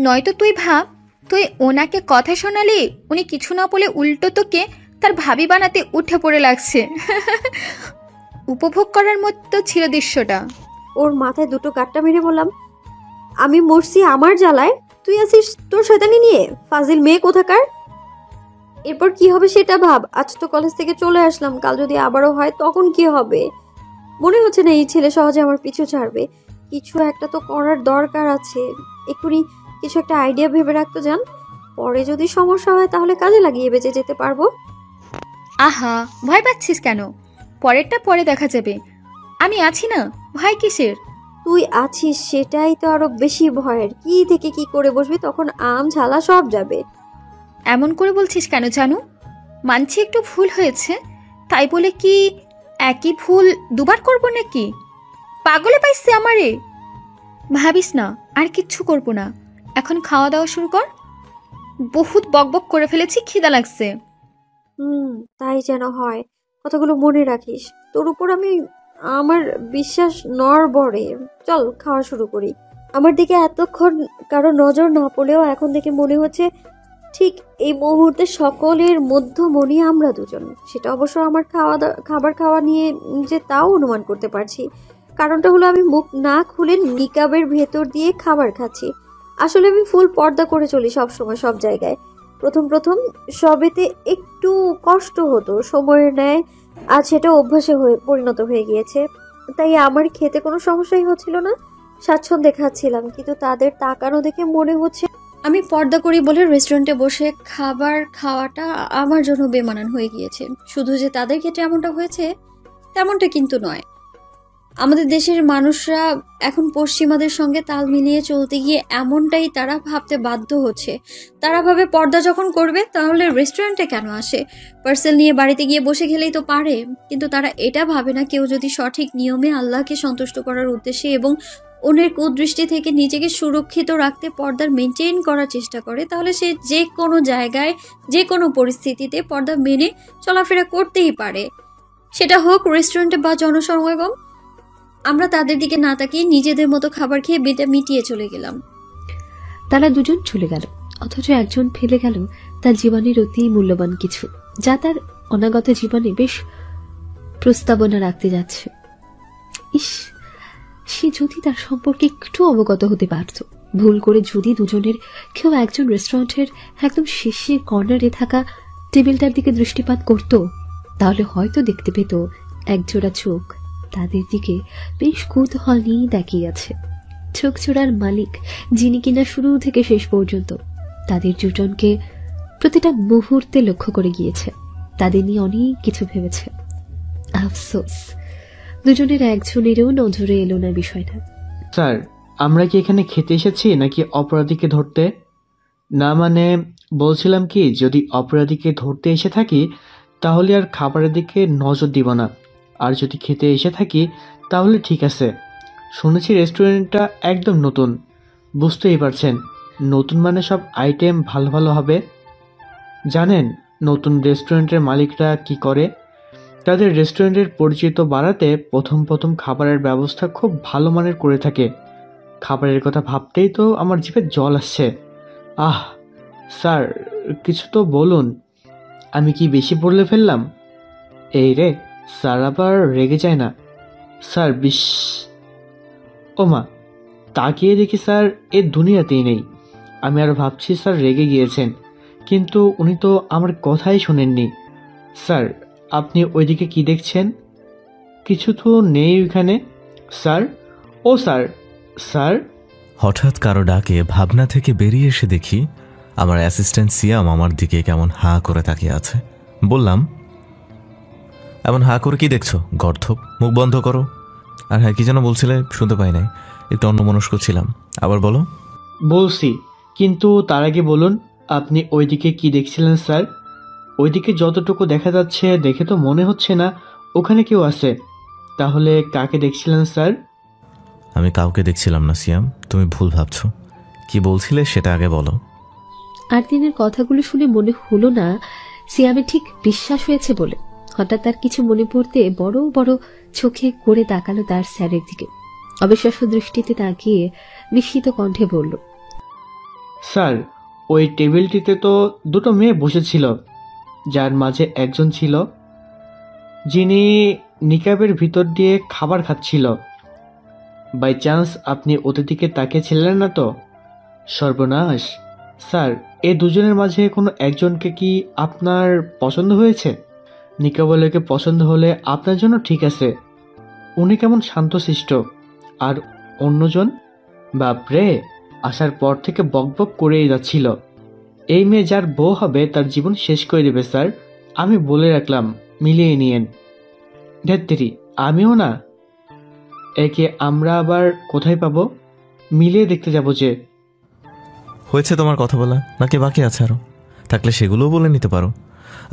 নয়তো তুই ভাব, তুই ওনাকে কথা শোনালি, উনি কিছু না বলে উল্টো তোকে তার ভাবি বানাতে উঠে পড়ে লাগছে। উপভোগ করার মতো ছিল দৃশ্যটা। ওর মাথায় দুটো গাট্টা মেরে বললাম, আমি মরছি আমার জ্বালায়, তুই আছিস তোর শয়তানি নিয়ে, ফাজিল মেয়ে কোথাকার। এরপর কি হবে সেটা ভাব। আজ তো কলেজ থেকে চলে আসলাম, কাল যদি আবারও হয় তখন কি হবে? মনে হচ্ছে না এই ছেলে সহজে আমার পিছু ছাড়বে। কিছু একটা তো করার দরকার আছে। এক্ষুনি কিছু একটা আইডিয়া ভেবে রাখতে যান, পরে যদি সমস্যা হয় তাহলে কাজে লাগিয়ে বেঁচে যেতে পারবো। আহা, ভয় পাচ্ছিস কেন? পরেরটা পরে দেখা যাবে। আমি আছি না, ভয় কিসের? তুই আছিস সেটাই তো আরো বেশি ভয়ের। কি থেকে কি করে বসবি, তখন আম ঝালা সব যাবে। এমন করে বলছিস কেন জানু? মানছি একটু ভুল হয়েছে, তাই বলে কি একই ভুল দুবার করব নাকি? পাগলে পাইছে আমারে। ভাবিস না, আর কিচ্ছু করব না। এখন খাওয়া দাওয়া শুরু কর। বহুত বকবক করে ফেলেছি, খিদা লাগছে। তাই যেন হয়। কথাগুলো মনে রাখিস। তোর উপর আমার বিশ্বাস নড়বড়ে। চল খাওয়া শুরু করি। আমার দিকে এতক্ষণ কারো নজর না পড়লেও এখন থেকে মনে হচ্ছে ঠিক এই মুহূর্তে সকলের মধ্যমণি আমরা দুজন। সেটা অবশ্য আমার খাবার খাওয়া নিয়ে যে তাও অনুমান করতে পারছি। কারণটা হলো আমি মুখ না খুলে নিকাবের ভেতর দিয়ে খাবার খাচ্ছি। আসলে আমি ফুল পর্দা করে চলি সবসময় সব জায়গায়। প্রথম প্রথম সবেতে একটু কষ্ট হতো, সময়ের ন্যায় আজ সেটা অভ্যাসে পরিণত হয়ে গিয়েছে। তাই আমার খেতে কোনো সমস্যাই হচ্ছিল না, স্বাচ্ছন্দ্যে খাচ্ছিলাম। কিন্তু তাদের তাকানো দেখে মনে হচ্ছে আমি পর্দা করি বলে রেস্টুরেন্টে বসে খাবার খাওয়াটা আমার জন্য বেমানান হয়ে গিয়েছে। শুধু যে তাদের ক্ষেত্রে এমনটা হয়েছে তেমনটা কিন্তু নয়। আমাদের দেশের মানুষরা এখন পশ্চিমাদের সঙ্গে তাল মিলিয়ে চলতে গিয়ে এমনটাই তারা ভাবতে বাধ্য হচ্ছে। তারা ভাবে পর্দা যখন করবে তাহলে রেস্টুরেন্টে কেন আসে, পার্সেল নিয়ে বাড়িতে গিয়ে বসে খেলেই তো পারে। কিন্তু তারা এটা ভাবে না কেউ যদি সঠিক নিয়মে আল্লাহকে সন্তুষ্ট করার উদ্দেশ্যে এবং অন্যের কুদৃষ্টি থেকে নিজেকে সুরক্ষিত রাখতে পর্দার মেনটেন করার চেষ্টা করে, তাহলে সে যে কোনো জায়গায় যে কোনো পরিস্থিতিতে পর্দা মেনে চলাফেরা করতেই পারে, সেটা হোক রেস্টুরেন্টে বা জনসমাগম। আমরা তাদের দিকে না তাকিয়ে নিজেদের মতো খাবার খেয়ে বেটা মিটিয়ে চলে গেলাম। তারা দুজন চলে গেল, অথচ একজন ফেলে গেল তার জীবনের অতি মূল্যবান কিছু, যা তার অনাগত জীবনে বেশ প্রস্তাবনা রাখতে যাচ্ছে। ইস, সে যদি তার সম্পর্কে একটু অবগত হতে পারত। ভুল করে যদি দুজনের কেউ একজন রেস্টুরেন্টের একদম শেষে কর্নারে থাকা টেবিলটার দিকে দৃষ্টিপাত করত, তাহলে হয়তো দেখতে পেত একজোড়া চোখ তাদের দিকে বেশ কৌতূহল নিয়ে তাকিয়ে আছে। চোখ জোড়ার মালিক, যিনি কিনা শুরু থেকে শেষ পর্যন্ত তাদের দুজনকে প্রতিটা মুহূর্তে লক্ষ্য করে গিয়েছে, তাদের নিয়ে অনেক কিছু ভেবেছে। আফসোস, দুজনের একজনেরও নজরে এলো না বিষয়টা। স্যার, আমরা কি এখানে খেতে এসেছি নাকি অপরাধীকে ধরতে? না মানে বলছিলাম কি, যদি অপরাধীকে ধরতে এসে থাকি তাহলে আর খাবারের দিকে নজর দিব না, আর যদি খেতে এসে থাকি তাহলে ঠিক আছে। শুনেছি রেস্টুরেন্টটা একদম নতুন, বুঝতেই পারছেন নতুন মানে সব আইটেম ভালো ভালো হবে। জানেন নতুন রেস্টুরেন্টের মালিকরা কি করে? তাদের রেস্টুরেন্টের পরিচিত বাড়াতে প্রথম প্রথম খাবারের ব্যবস্থা খুব ভালো মানের করে থাকে। খাবারের কথা ভাবতেই তো আমার জিভে জল আসছে। আহ স্যার, কিছু তো বলুন, আমি কি বেশি বলে ফেললাম? এই রে, স্যার আবার রেগে যায় না। স্যার ও মা, তাকিয়ে দেখি স্যার এ দুনিয়াতেই নেই। আমি আর ভাবছি স্যার রেগে গিয়েছেন, কিন্তু উনি তো আমার কথাই শোনেননি। স্যার, আপনি ওইদিকে কি দেখছেন? কিছু তো নেই ওইখানে। স্যার, ও স্যার, স্যার। হঠাৎ কারো ডাকে ভাবনা থেকে বেরিয়ে এসে দেখি আমার অ্যাসিস্ট্যান্ট সিয়াম আমার দিকে কেমন হাঁ করে তাকিয়ে আছে। বললাম, এমন হাঁ করে কি দেখছো গর্ধপ? মুখ বন্ধ করো। আর হ্যাঁ, কি যেন বলছিলে, শুনতে পাই নাই, একটু অন্যমনস্ক ছিলাম। আবার বলো। বলছি, কিন্তু তার আগে বলুন আপনি ওইদিকে কি দেখছিলেন? স্যার, ওইদিকে যতটুকু দেখা যাচ্ছে দেখে তো মনে হচ্ছে না ওখানে কেউ আছে। তাহলে কাকে দেখছিলেন স্যার? আমি কাউকে দেখছিলাম না সিয়াম, তুমি ভুল ভাবছো। কি বলছিলে সেটা আগে বলো। আর দিনের কথাগুলো শুনে মনে হলো না সিয়ামের ঠিক বিশ্বাস হয়েছে বলে। হঠাৎ তার কিছু মনে পড়তে বড় বড় চোখে করে তাকালো তার স্যারের দিকে। অবিশ্বাস্য দৃষ্টিতে তাকিয়ে বিস্মিত কণ্ঠে বলল, স্যার, ওই টেবিলটিতে তো দুটো মেয়ে বসেছিল, যার মাঝে একজন ছিল যিনি নিকাবের ভিতর দিয়ে খাবার খাচ্ছিল। বাই চান্স আপনি ওদের দিকে তাকিয়েছিলেন না তো? সর্বনাশ! স্যার, এ দুজনের মাঝে কোনো একজনকে কি আপনার পছন্দ হয়েছে? নিকাবলকে পছন্দ হলে আপনার জন্য ঠিক আছে, উনি কেমন শান্তশিষ্ট, আর অন্যজন বাপরে আসার পর থেকে বকবক করেই যাচ্ছিল। এই মেয়ে যার বউ হবে তার জীবন শেষ করে দেবে স্যার, আমি বলে রাখলাম, মিলিয়ে নিয়েন। ধ্যাত্তেরি, আমিও না। একে আমরা আবার কোথায় পাবো? মিলিয়ে দেখতে যাব যে। হয়েছে তোমার কথা বলা, নাকি বাকি আছে আরো? থাকলে সেগুলোও বলে নিতে পারো।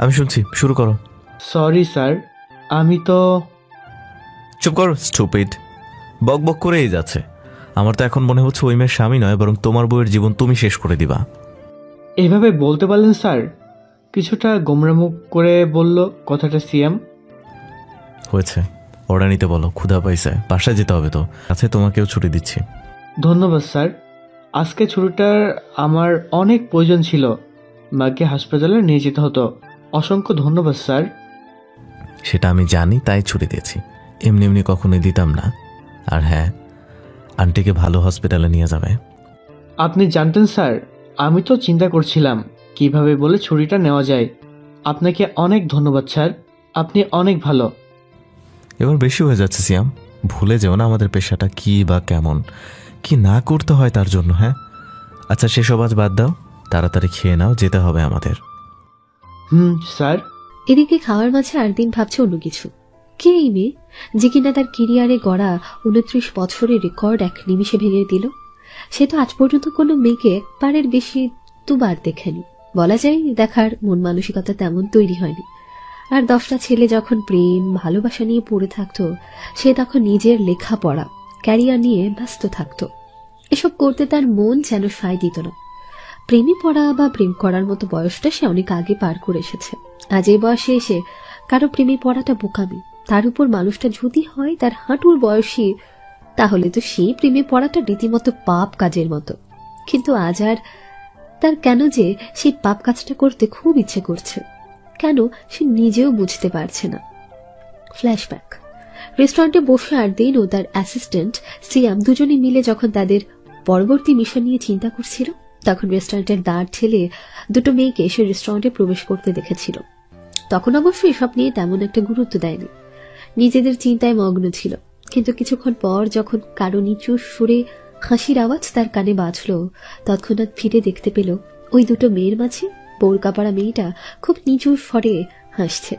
আমি শুনছি, শুরু করো। সরি স্যার, আমি তো। চুপ করো স্টুপিড, বক বক করেই যাচ্ছে। আমার তো এখন মনে হচ্ছে ওই মেয়ের স্বামী নয়, বরং তোমার বউয়ের জীবন তুমি শেষ করে দিবা। এভাবে বলতে পারলেন স্যার? কিছুটা গোমরামুখ করে বলল কথাটা সিয়াম। হয়েছে, অর্ডার নিতে বলো, ক্ষুধা পাইছে, বাসায় যেতে হবে তো। আছে, তোমাকেও ছুটি দিচ্ছি। ধন্যবাদ স্যার, আজকে ছুটিটার আমার অনেক প্রয়োজন ছিল, মাকে হাসপাতালে নিয়ে যেতে হতো। অসংখ্য ধন্যবাদ স্যার। সেটা আমি জানি, তাই ছুটি দিয়েছি, এমনি এমনি কখনোই দিতাম না। আর হ্যাঁ, আন্টিকে ভালো হসপিটালে নিয়ে যাবে। আপনি জানতেন স্যার, আমি তো চিন্তা করছিলাম কিভাবে বলে ছুটিটা নেওয়া যায়। আপনাকে অনেক ধন্যবাদ স্যার, আপনি অনেক ভালো। এবার বেশি হয়ে যাচ্ছে সিয়াম, ভুলে যেও না আমাদের পেশাটা কি বা কেমন, কি না করতে হয় তার জন্য। হ্যাঁ আচ্ছা, সেসব আজ বাদ দাও, তাড়াতাড়ি খেয়ে নাও, যেতে হবে আমাদের। স্যার। এদিকে খাওয়ার মাঝে আরদিন ভাবছে অন্য কিছু। কে এই মেয়ে যে কিনা তার কেরিয়ারে গড়া 29 বছরের রেকর্ড এক নিমিষে ভেঙে দিল? সে তো আজ পর্যন্ত কোনো মেয়েকে একবারের বেশি দুবার দেখেনি। বলা যায় দেখার মন মানসিকতা তেমন তৈরি হয়নি। আর 10টা ছেলে যখন প্রেম ভালোবাসা নিয়ে পড়ে থাকতো, সে তখন নিজের লেখাপড়া ক্যারিয়ার নিয়ে ব্যস্ত থাকতো। এসব করতে তার মন যেন সায় দিত না। প্রেমে পড়া বা প্রেম করার মতো বয়সটা সে অনেক আগে পার করে এসেছে। আজ এই বয়সে এসে কারো প্রেমে পড়াটা বোকামি। তার উপর মানুষটা যদি হয় তার হাঁটুর বয়সী, তাহলে তো সেই প্রেমে পড়াটা রীতিমতো পাপ কাজের মতো। কিন্তু আজ আর তার কেন যে সেই পাপ কাজটা করতে খুব ইচ্ছে করছে, কেন সে নিজেও বুঝতে পারছে না। ফ্ল্যাশব্যাক। রেস্টুরেন্টে বসে আরদিন ও তার অ্যাসিস্ট্যান্ট সিয়াম দুজনে মিলে যখন তাদের পরবর্তী মিশন নিয়ে চিন্তা করছিল, তখন রেস্টুরেন্টের দ্বার ঠেলে দুটো মেয়েকে সে রেস্টুরেন্টে প্রবেশ করতে দেখেছিল। তখন অবশ্য এসব নিয়ে তেমন একটা গুরুত্ব দেয়নি, নিজেদের চিন্তায় মগ্ন ছিল। কিন্তু কিছুক্ষণ পর যখন কারো নিচু সুরে হাসির আওয়াজ তার কানে বাজল, তৎক্ষণাৎ ফিরে দেখতে পেল ওই দুটো মেয়ের মাঝে বোরকা পরা মেয়েটা খুব নিচু স্বরে হাসছে।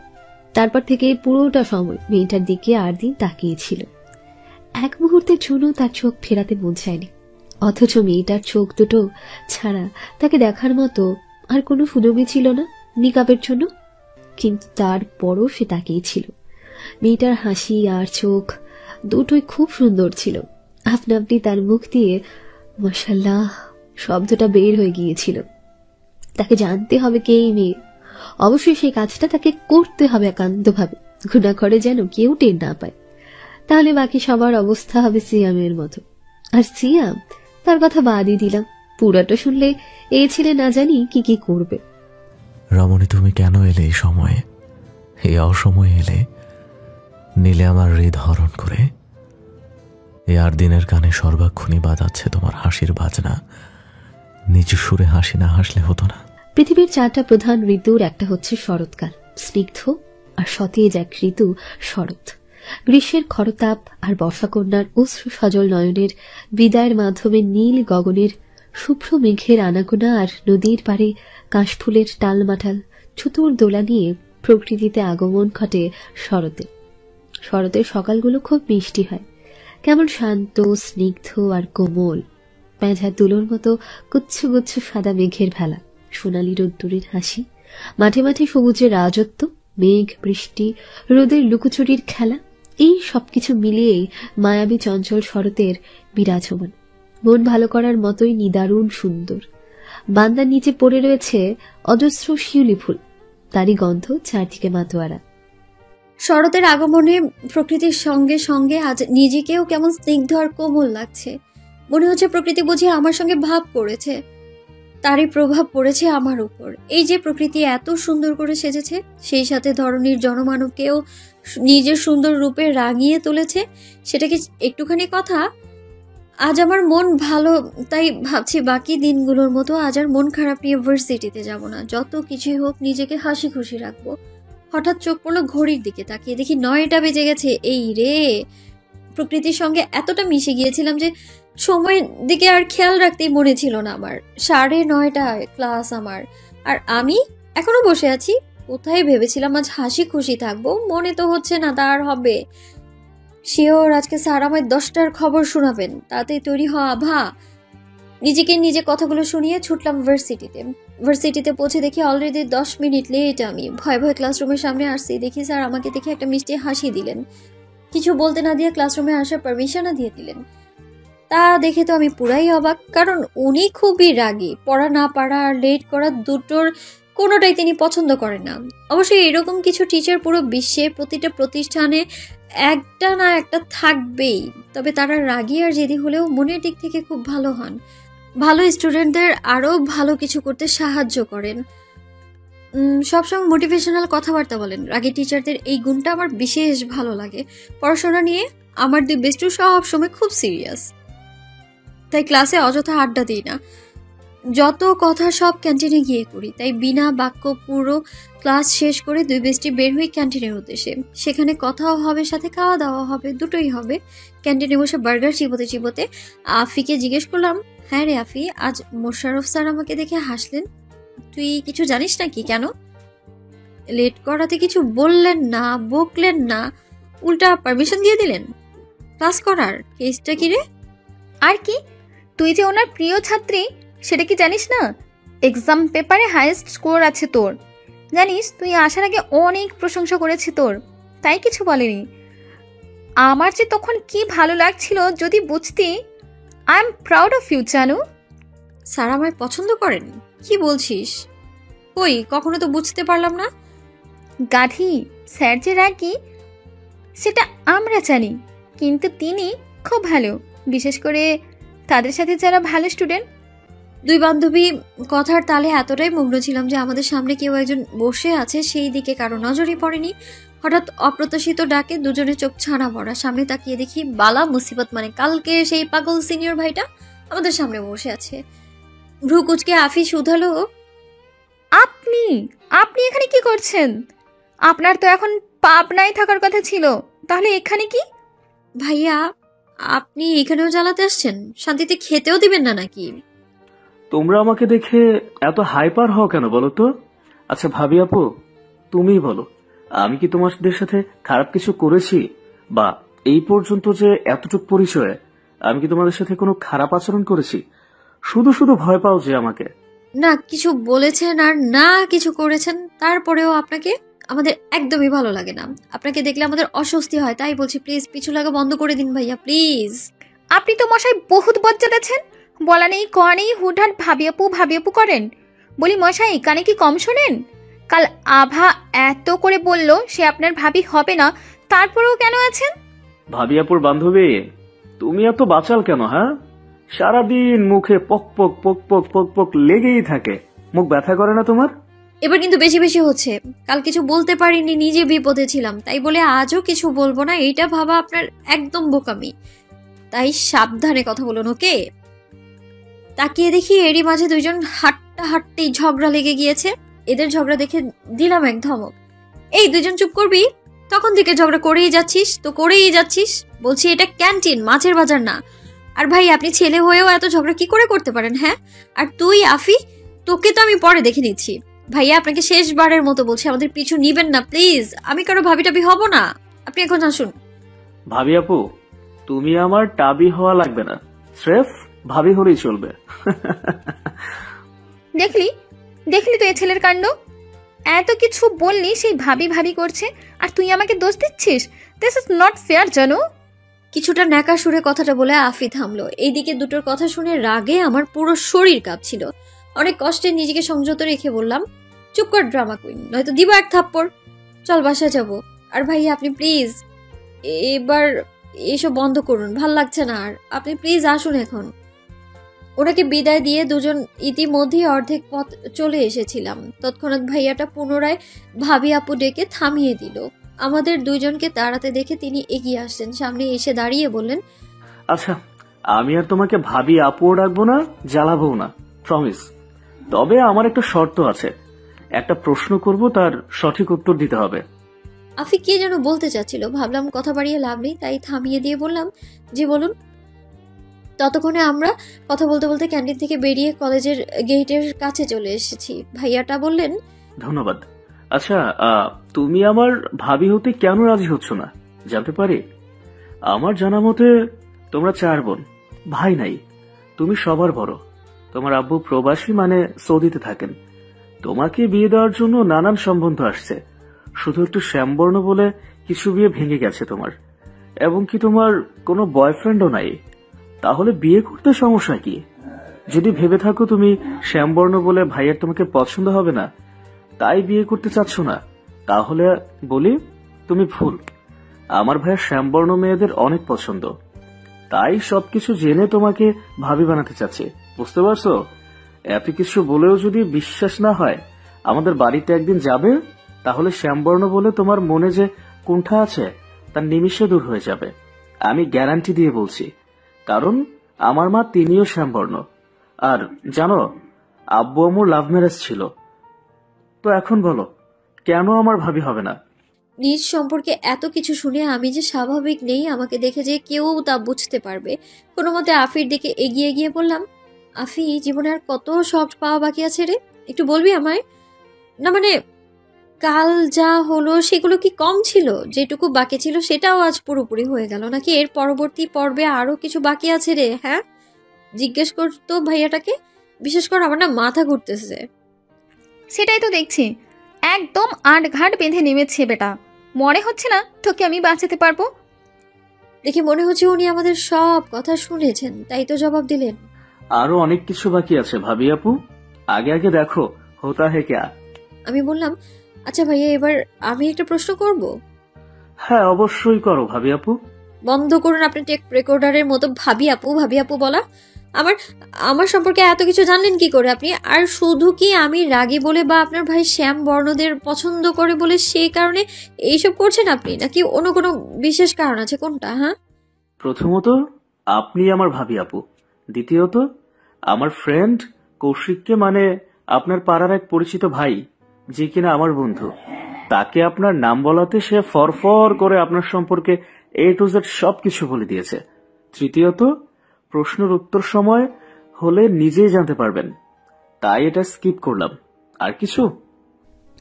তারপর থেকে পুরোটা সময় মেয়েটার দিকে আরদিন তাকিয়েছিল। এক মুহূর্তের জন্য তার চোখ ফেরাতে মন চায়নি, অথচ মেয়েটার চোখ দুটো ছাড়া তাকে দেখার মতো আর কোনো সুযোগই ছিল না নিকাবের জন্য। কিন্তু তারপরও সে তাকিয়েছিল। মেয়েটার হাসি আর চোখ দুটোই খুব সুন্দর ছিল। আপনা আপনি তার মুখ দিয়ে মাশাআল্লাহ শব্দটা বের হয়ে গিয়েছিল। তাকে জানতে হবে কে এই মেয়ে। অবশ্যই সেই কাজটা তাকে করতে হবে একান্তভাবে, ঘুণা করে যেন কেউ টের না পায়। তাহলে বাকি সবার অবস্থা হবে সিয়ামের মতো। আর সিয়াম, তার কথা বাদই দিলাম, পুরাটা শুনলে এই ছেলে না জানি কি কি করবে। রমণী, তুমি কেন এলে এই সময়ে? এই অসময়ে এলে, নিলে আমার হৃদ হরণ করে। এই আর দিনের কানে সর্বাক্ষণই বাজাচ্ছে তোমার হাসির বাজনা। নিচু সুরে হাসি না হাসলে হতো না। পৃথিবীর 4টা প্রধান ঋতুর একটা হচ্ছে শরৎকাল, স্নিগ্ধ আর সতেজ এক ঋতু শরৎ। গ্রীষ্মের খরতাপ আর বর্ষাকন্যার অশ্রু সজল নয়নের বিদায়ের মাধ্যমে নীল গগনের শুভ্র মেঘের আনাগোনা আর নদীর পাড়ে কাশফুলের টালমাটাল চতুর দোলা নিয়ে প্রকৃতিতে আগমন ঘটে শরতে। শরতের সকালগুলো খুব মিষ্টি হয়, কেমন শান্ত, স্নিগ্ধ আর কোমল। পেঁঝা তুলোর মতো গুচ্ছ গুচ্ছ সাদা মেঘের ভেলা, সোনালি রোদ্দুরের হাসি, মাঠে মাঠে সবুজের রাজত্ব, মেঘ, বৃষ্টি, রোদের লুকোচুরির খেলা, এই সবকিছু মিলিয়েই মায়াবী চঞ্চল শরতের বিরাজমান। মন ভালো করার মতোই নিদারুণ সুন্দর। বান্দার নিচে পড়ে রয়েছে অজস্র শিউলি ফুল, তারই গন্ধ চারদিকে মাতোয়ারা। শরতের আগমনে প্রকৃতির সঙ্গে সঙ্গে আজ নিজেকেও কেমন স্নিগ্ধ আর কোমল লাগছে। মনে হচ্ছে প্রকৃতি বুঝি আমার সঙ্গে ভাব করেছে, তারই প্রভাব পড়েছে আমার উপর। এই যে প্রকৃতি এত সুন্দর করে সেজেছে, সেই সাথে ধরনীর জনমানবকেও নিজের সুন্দর রূপে রাঙিয়ে তুলেছে, সেটা কি একটুখানি কথা? আজ আমার মন ভালো, তাই ভাবছি বাকি দিনগুলোর মতো আজ আর মন খারাপ নিয়ে ভার্সিটিতে যাব না। যত কিছুই হোক নিজেকে হাসি খুশি রাখবো। হঠাৎ চোখ পড়লো ঘড়ির দিকে, তাকিয়ে দেখি 9টা বেজে গেছে। এই রে, প্রকৃতির সঙ্গে এতটা মিশে গিয়েছিলাম যে সময়ের দিকে আর খেয়াল রাখতেই মনে ছিল না আমার। 9:30টায় ক্লাস আমার, আর আমি এখনো বসে আছি। কোথায় ভেবেছিলাম আজ হাসি খুশি থাকবো, মনে তো হচ্ছে না তা আর হবে। শিওর আজকে স্যার আমায় 10টার খবর শোনাবেন, তাতেই তৈরি হওয়া আভা। নিজেকে নিজে কথাগুলো শুনিয়ে ছুটলাম ভার্সিটিতে পৌঁছে দেখি অলরেডি 10 মিনিট লেট। আমি ভয় ভয় ক্লাসরুমের সামনে আসছি, দেখি স্যার আমাকে দেখে একটা মিষ্টি হাসি দিলেন। কিছু বলতে না দিয়ে ক্লাসরুমে আসার পারমিশনও দিয়ে দিলেন। তা দেখে তো আমি পুরাই অবাক, কারণ উনি খুবই রাগী। পড়া না পারা আর লেট করা দুটোর কোনোটাই তিনি পছন্দ করেন না। অবশ্যই এরকম কিছু টিচার পুরো বিশ্বে প্রতিটা প্রতিষ্ঠানে একটা না একটা থাকবেই, তবে তারা রাগী আর জেদি হলেও মনের দিক থেকে খুব ভালো হন। ভালো স্টুডেন্টদের আরও ভালো কিছু করতে সাহায্য করেন, সবসময় মোটিভেশনাল কথাবার্তা বলেন। রাগী টিচারদের এই গুণটা আমার বিশেষ ভালো লাগে। পড়াশোনা নিয়ে আমার 2 বেস্টু সব সময় খুব সিরিয়াস, তাই ক্লাসে অযথা আড্ডা দিই না। যত কথা সব ক্যান্টিনে গিয়ে করি, তাই বিনা বাক্য পুরো ক্লাস শেষ করে 2 বেস্টি বের হই ক্যান্টিনের উদ্দেশ্যে। সেখানে কথাও হবে, সাথে খাওয়া দাওয়া হবে, দুটোই হবে। ক্যান্টিনে বসে বার্গার চিবোতে আফিকে জিজ্ঞেস করলাম, হ্যাঁ রে আফি, আজ মোশাররফ স্যার আমাকে দেখে হাসলেন, তুই কিছু জানিস নাকি? কেন? লেট করাতে কিছু বললেন না, বকলেন না, উল্টা পারমিশন দিয়ে দিলেন ক্লাস করার। কেসটা কি রে? আর কি, তুই যে ওনার প্রিয় ছাত্রী সেটা কি জানিস না? এক্সাম পেপারে হাইয়েস্ট স্কোর আছে তোর। জানিস, তুই আসার আগে অনেক প্রশংসা করেছি তোর, তাই কিছু বলেনি। আমার যে তখন কি ভালো লাগছিল যদি বুঝতি। I am proud of you জানু। স্যার আমায় পছন্দ করেন? কি বলছিস? কই, কখনো তো বুঝতে পারলাম না। গাধি, স্যার যে রাগী সেটা আমরা জানি, কিন্তু তিনি খুব ভালো, বিশেষ করে তাদের সাথে যারা ভালো স্টুডেন্ট। 2 বান্ধবী কথার তালে এতটাই মগ্ন ছিলাম যে আমাদের সামনে কেউ একজন বসে আছে সেই দিকে কারো নজরই পড়েনি। হঠাৎ অপ্রত্যাশিত ডাকে দুজনে চোখ ছানা পড়া। সামনে তাকিয়ে দেখি বালা মুসিবত, মানে কালকে সেই পাগল সিনিয়র ভাইটা আমাদের সামনে বসে আছে। ভ্রু কুচকে আফি শুধালো, আপনি আপনি এখানে কি করছেন? আপনার তো এখন পাবনায় থাকার কথা ছিল, তাহলে এখানে কি? ভাইয়া, আপনি এখানেও জ্বালাতে আসছেন? শান্তিতে খেতেও দিবেন না নাকি? তোমরা আমাকে দেখে এত হাইপার হও কেন বলো তো? আচ্ছা ভাবি আপু, তুমিই বলো, আমি কি তোমাদের সাথে খারাপ কিছু করেছি? বা এই পর্যন্ত যে এতটুকু পরিচয়ে আমি কি তোমাদের সাথে কোনো খারাপ আচরণ করেছি? শুধু শুধু ভয় পাও যে আমাকে। না কিছু বলেছেন আর না কিছু করেছেন, তারপরেও আপনাকে আমাদের একদমই ভালো লাগে না। আপনাকে দেখলে আমাদের অস্বস্তি হয়, তাই বলছি প্লিজ পিছু লাগা বন্ধ করে দিন ভাইয়া, প্লিজ। আপনি তো মশাই বহুত বজ্জাত আছেন, বলা নেই কয়া নেই হুটহাট ভাবি আপু করেন। বলি মশাই, কানে কি কম শোনেন? কাল আভা এত করে বলল সে আপনার ভাবি হবে না, তারপরেও কেন আছেন? ভাবি আপুর বান্ধবী, তুমি এত বাচাল কেন? হ্যাঁ, সারাদিন মুখে পক পক পক পক পক পক লেগেই থাকে, মুখ ব্যথা করে না তোমার? এবার কিন্তু বেশি বেশি হচ্ছে। কাল কিছু বলতে পারিনি, নিজে বিপদে ছিলাম, তাই বলে আজও কিছু বলবো না, এইটা ভাবা আপনার একদম বোকামি। তাই সাবধানে কথা বলুন, ওকে? তাকিয়ে দেখি এরই মাঝে 2 জন হাঁটতেই ঝগড়া লেগে গিয়েছে। এদের ঝগড়া দেখে দিলাম এক ধমক, এই 2 জন চুপ করবি? তখন থেকে ঝগড়া করেই যাচ্ছিস। বলছি এটা ক্যান্টিন, মাছের বাজার না। আর ভাই, আপনি ছেলে হয়েও এত ঝগড়া কি করে করতে পারেন? হ্যাঁ, আর তুই আফি, তোকে তো আমি পরে দেখে নিচ্ছি। ভাইয়া, আপনাকে শেষবারের মতো বলছি, আমাদের পিছু নিবেন না প্লিজ। আমি কারো ভাবি টাবি হব না, আপনি এখন আসুন। ভাবি আপু, তুমি আমার টাবি হওয়া লাগবে না, স্রেফ ভাবি হলেই চলবে। দেখলি তো এ ছেলের কাণ্ড। এত কিছু বললি সেই ভাবি করছে, আর তুই আমাকে দোষ দিচ্ছিস। দিস ইজ নট ফেয়ার জানো। কিছুটা ন্যাকা সুরে কথাটা বলে আফি থামলো। এইদিকে দুটোর কথা শুনে রাগে আমার পুরো শরীর কাঁপছিল। অনেক কষ্টে নিজেকে সংযত রেখে বললাম, চুপ কর ড্রামা কুইন, নয়তো দিব এক থাপ্পড়। চল বাসা যাব। আর ভাইয়া, আপনি প্লিজ এবার এসব বন্ধ করুন, ভাল লাগছে না আর। আপনি প্লিজ আসুন এখন। ওনাকে বিদায় দিয়ে 2 জন ইতিমধ্যেই অর্ধেক পথ চলে এসেছিলাম। তৎক্ষণাৎ ভাইয়াটা পুনরায় ভাবি আপু ডেকে থামিয়ে দিল। আমাদের 2 জনকে দাঁড়াতে দেখে তিনি এগিয়ে আসলেন, সামনে এসে দাঁড়িয়ে বললেন, আচ্ছা, আমি আর তোমাকে ভাবি আপুও ডাকবো না, জ্বালাবো না, প্রমিস। তবে আমার একটা শর্ত আছে, একটা প্রশ্ন করব, তার সঠিক উত্তর দিতে হবে। আফি কে যেন বলতে চাচ্ছিল, ভাবলাম কথা বাড়িয়ে লাভ নেই, তাই থামিয়ে দিয়ে বললাম, জি বলুন। ততক্ষণে আমরা কথা বলতে বলতে ক্যান্টিন থেকে বেরিয়ে কলেজের গেটের কাছে চলে এসেছি। ভাইয়াটা বললেন, ধন্যবাদ। আচ্ছা, তুমি আমার ভাবি হতে কেন রাজি হচ্ছ না জানতে পারি? আমার জানা মতে তোমরা 4 বোন, ভাই নাই। তুমি সবার বড়। তোমার আব্বু প্রবাসী, মানে সৌদিতে থাকেন। তোমাকে বিয়ে দেওয়ার জন্য নানান সম্বন্ধ আসছে। শুধু একটু শ্যামবর্ণ বলে কিছু বিয়ে ভেঙে গেছে তোমার, এবং কি তোমার কোনো বয়ফ্রেন্ডও নাই। তাহলে বিয়ে করতে সমস্যা কি? যদি ভেবে থাকো তুমি শ্যামবর্ণ বলে ভাইয়ের তোমাকে পছন্দ হবে না, তাই বিয়ে করতে চাচ্ছ না, তাহলে বলি তুমি ভুল। আমার ভাইয়ের শ্যামবর্ণ মেয়েদের অনেক পছন্দ, তাই সবকিছু জেনে তোমাকে ভাবি বানাতে চাচ্ছে। বুঝতে পারছো? এত কিছু বলেও যদি বিশ্বাস না হয়, আমাদের বাড়িতে একদিন যাবে, তাহলে শ্যামবর্ণ বলে তোমার মনে যে কুণ্ঠা আছে তার নিমিষে দূর হয়ে যাবে। আমি গ্যারান্টি দিয়ে বলছি, কারণ আমার মা তিনিও শ্যামবর্ণ। আর জানো, আব্বু আম্মুর লাভ ম্যারেজ ছিল। তো এখন বলো, কেন আমার ভাবি হবে না? নিজ সম্পর্কে এত কিছু শুনে আমি যে স্বাভাবিক নেই আমাকে দেখে যে কেউ তা বুঝতে পারবে। কোনো মতে আফির দিকে এগিয়ে গিয়ে বললাম, আফি, জীবনে আর কত শখ পাওয়া বাকি আছে রে, একটু বলবি আমায়? না মানে কাল যা হলো সেগুলো কি কম ছিল? যেটুকু বাকি ছিল সেটাও আজ পুরোপুরি হয়ে গেল, নাকি এর পরবর্তী পর্বে আরো কিছু বাকি আছে রে? হ্যাঁ, জিজ্ঞেস করতো ভাইয়াটাকে। বিশেষ করে আমার না মাথা ঘুরতেছে। সেটাই তো দেখছি, একদম আটঘাট বেঁধে নেমেছে বেটা। মনে হচ্ছে না তোকে আমি বাঁচাতে পারবো। দেখে মনে হচ্ছে উনি আমাদের সব কথা শুনেছেন, তাই তো জবাব দিলেন, আরো অনেক কিছু বাকি আছে ভাবি আপু, আগে আগে দেখো হোতা হে ক্যা। আমি বললাম, আচ্ছা ভাইয়া, এবার আমি একটা প্রশ্ন করব। হ্যাঁ, অবশ্যই করো ভাবি আপু। বন্ধ করুন আপনি টেক রেকর্ডারের মতো ভাবি আপু বলা। আমার সম্পর্কে এত কিছু জানলেন কি করে আপনি? আর শুধু কি আমি রাগী বলে বা আপনার ভাই শ্যাম বর্ণদের পছন্দ করে বলে সেই কারণে এইসব করছেন আপনি, নাকি অন্য কোনো বিশেষ কারণ আছে? কোনটা? হ্যাঁ, প্রথমত আপনি আমার ভাবি আপু, দ্বিতীয়ত আমার ফ্রেন্ড কৌশিককে, মানে আপনার পাড়ার এক পরিচিত ভাই যে কিনা আমার বন্ধু, তাকে আপনার নাম বলাতে সে ফরফর করে আপনার সম্পর্কে A to Z সবকিছু বলে দিয়েছে। তৃতীয়ত প্রশ্নের উত্তর সময় হলে নিজেই জানতে পারবেন, তাই এটা স্কিপ করলাম। আর কিছু?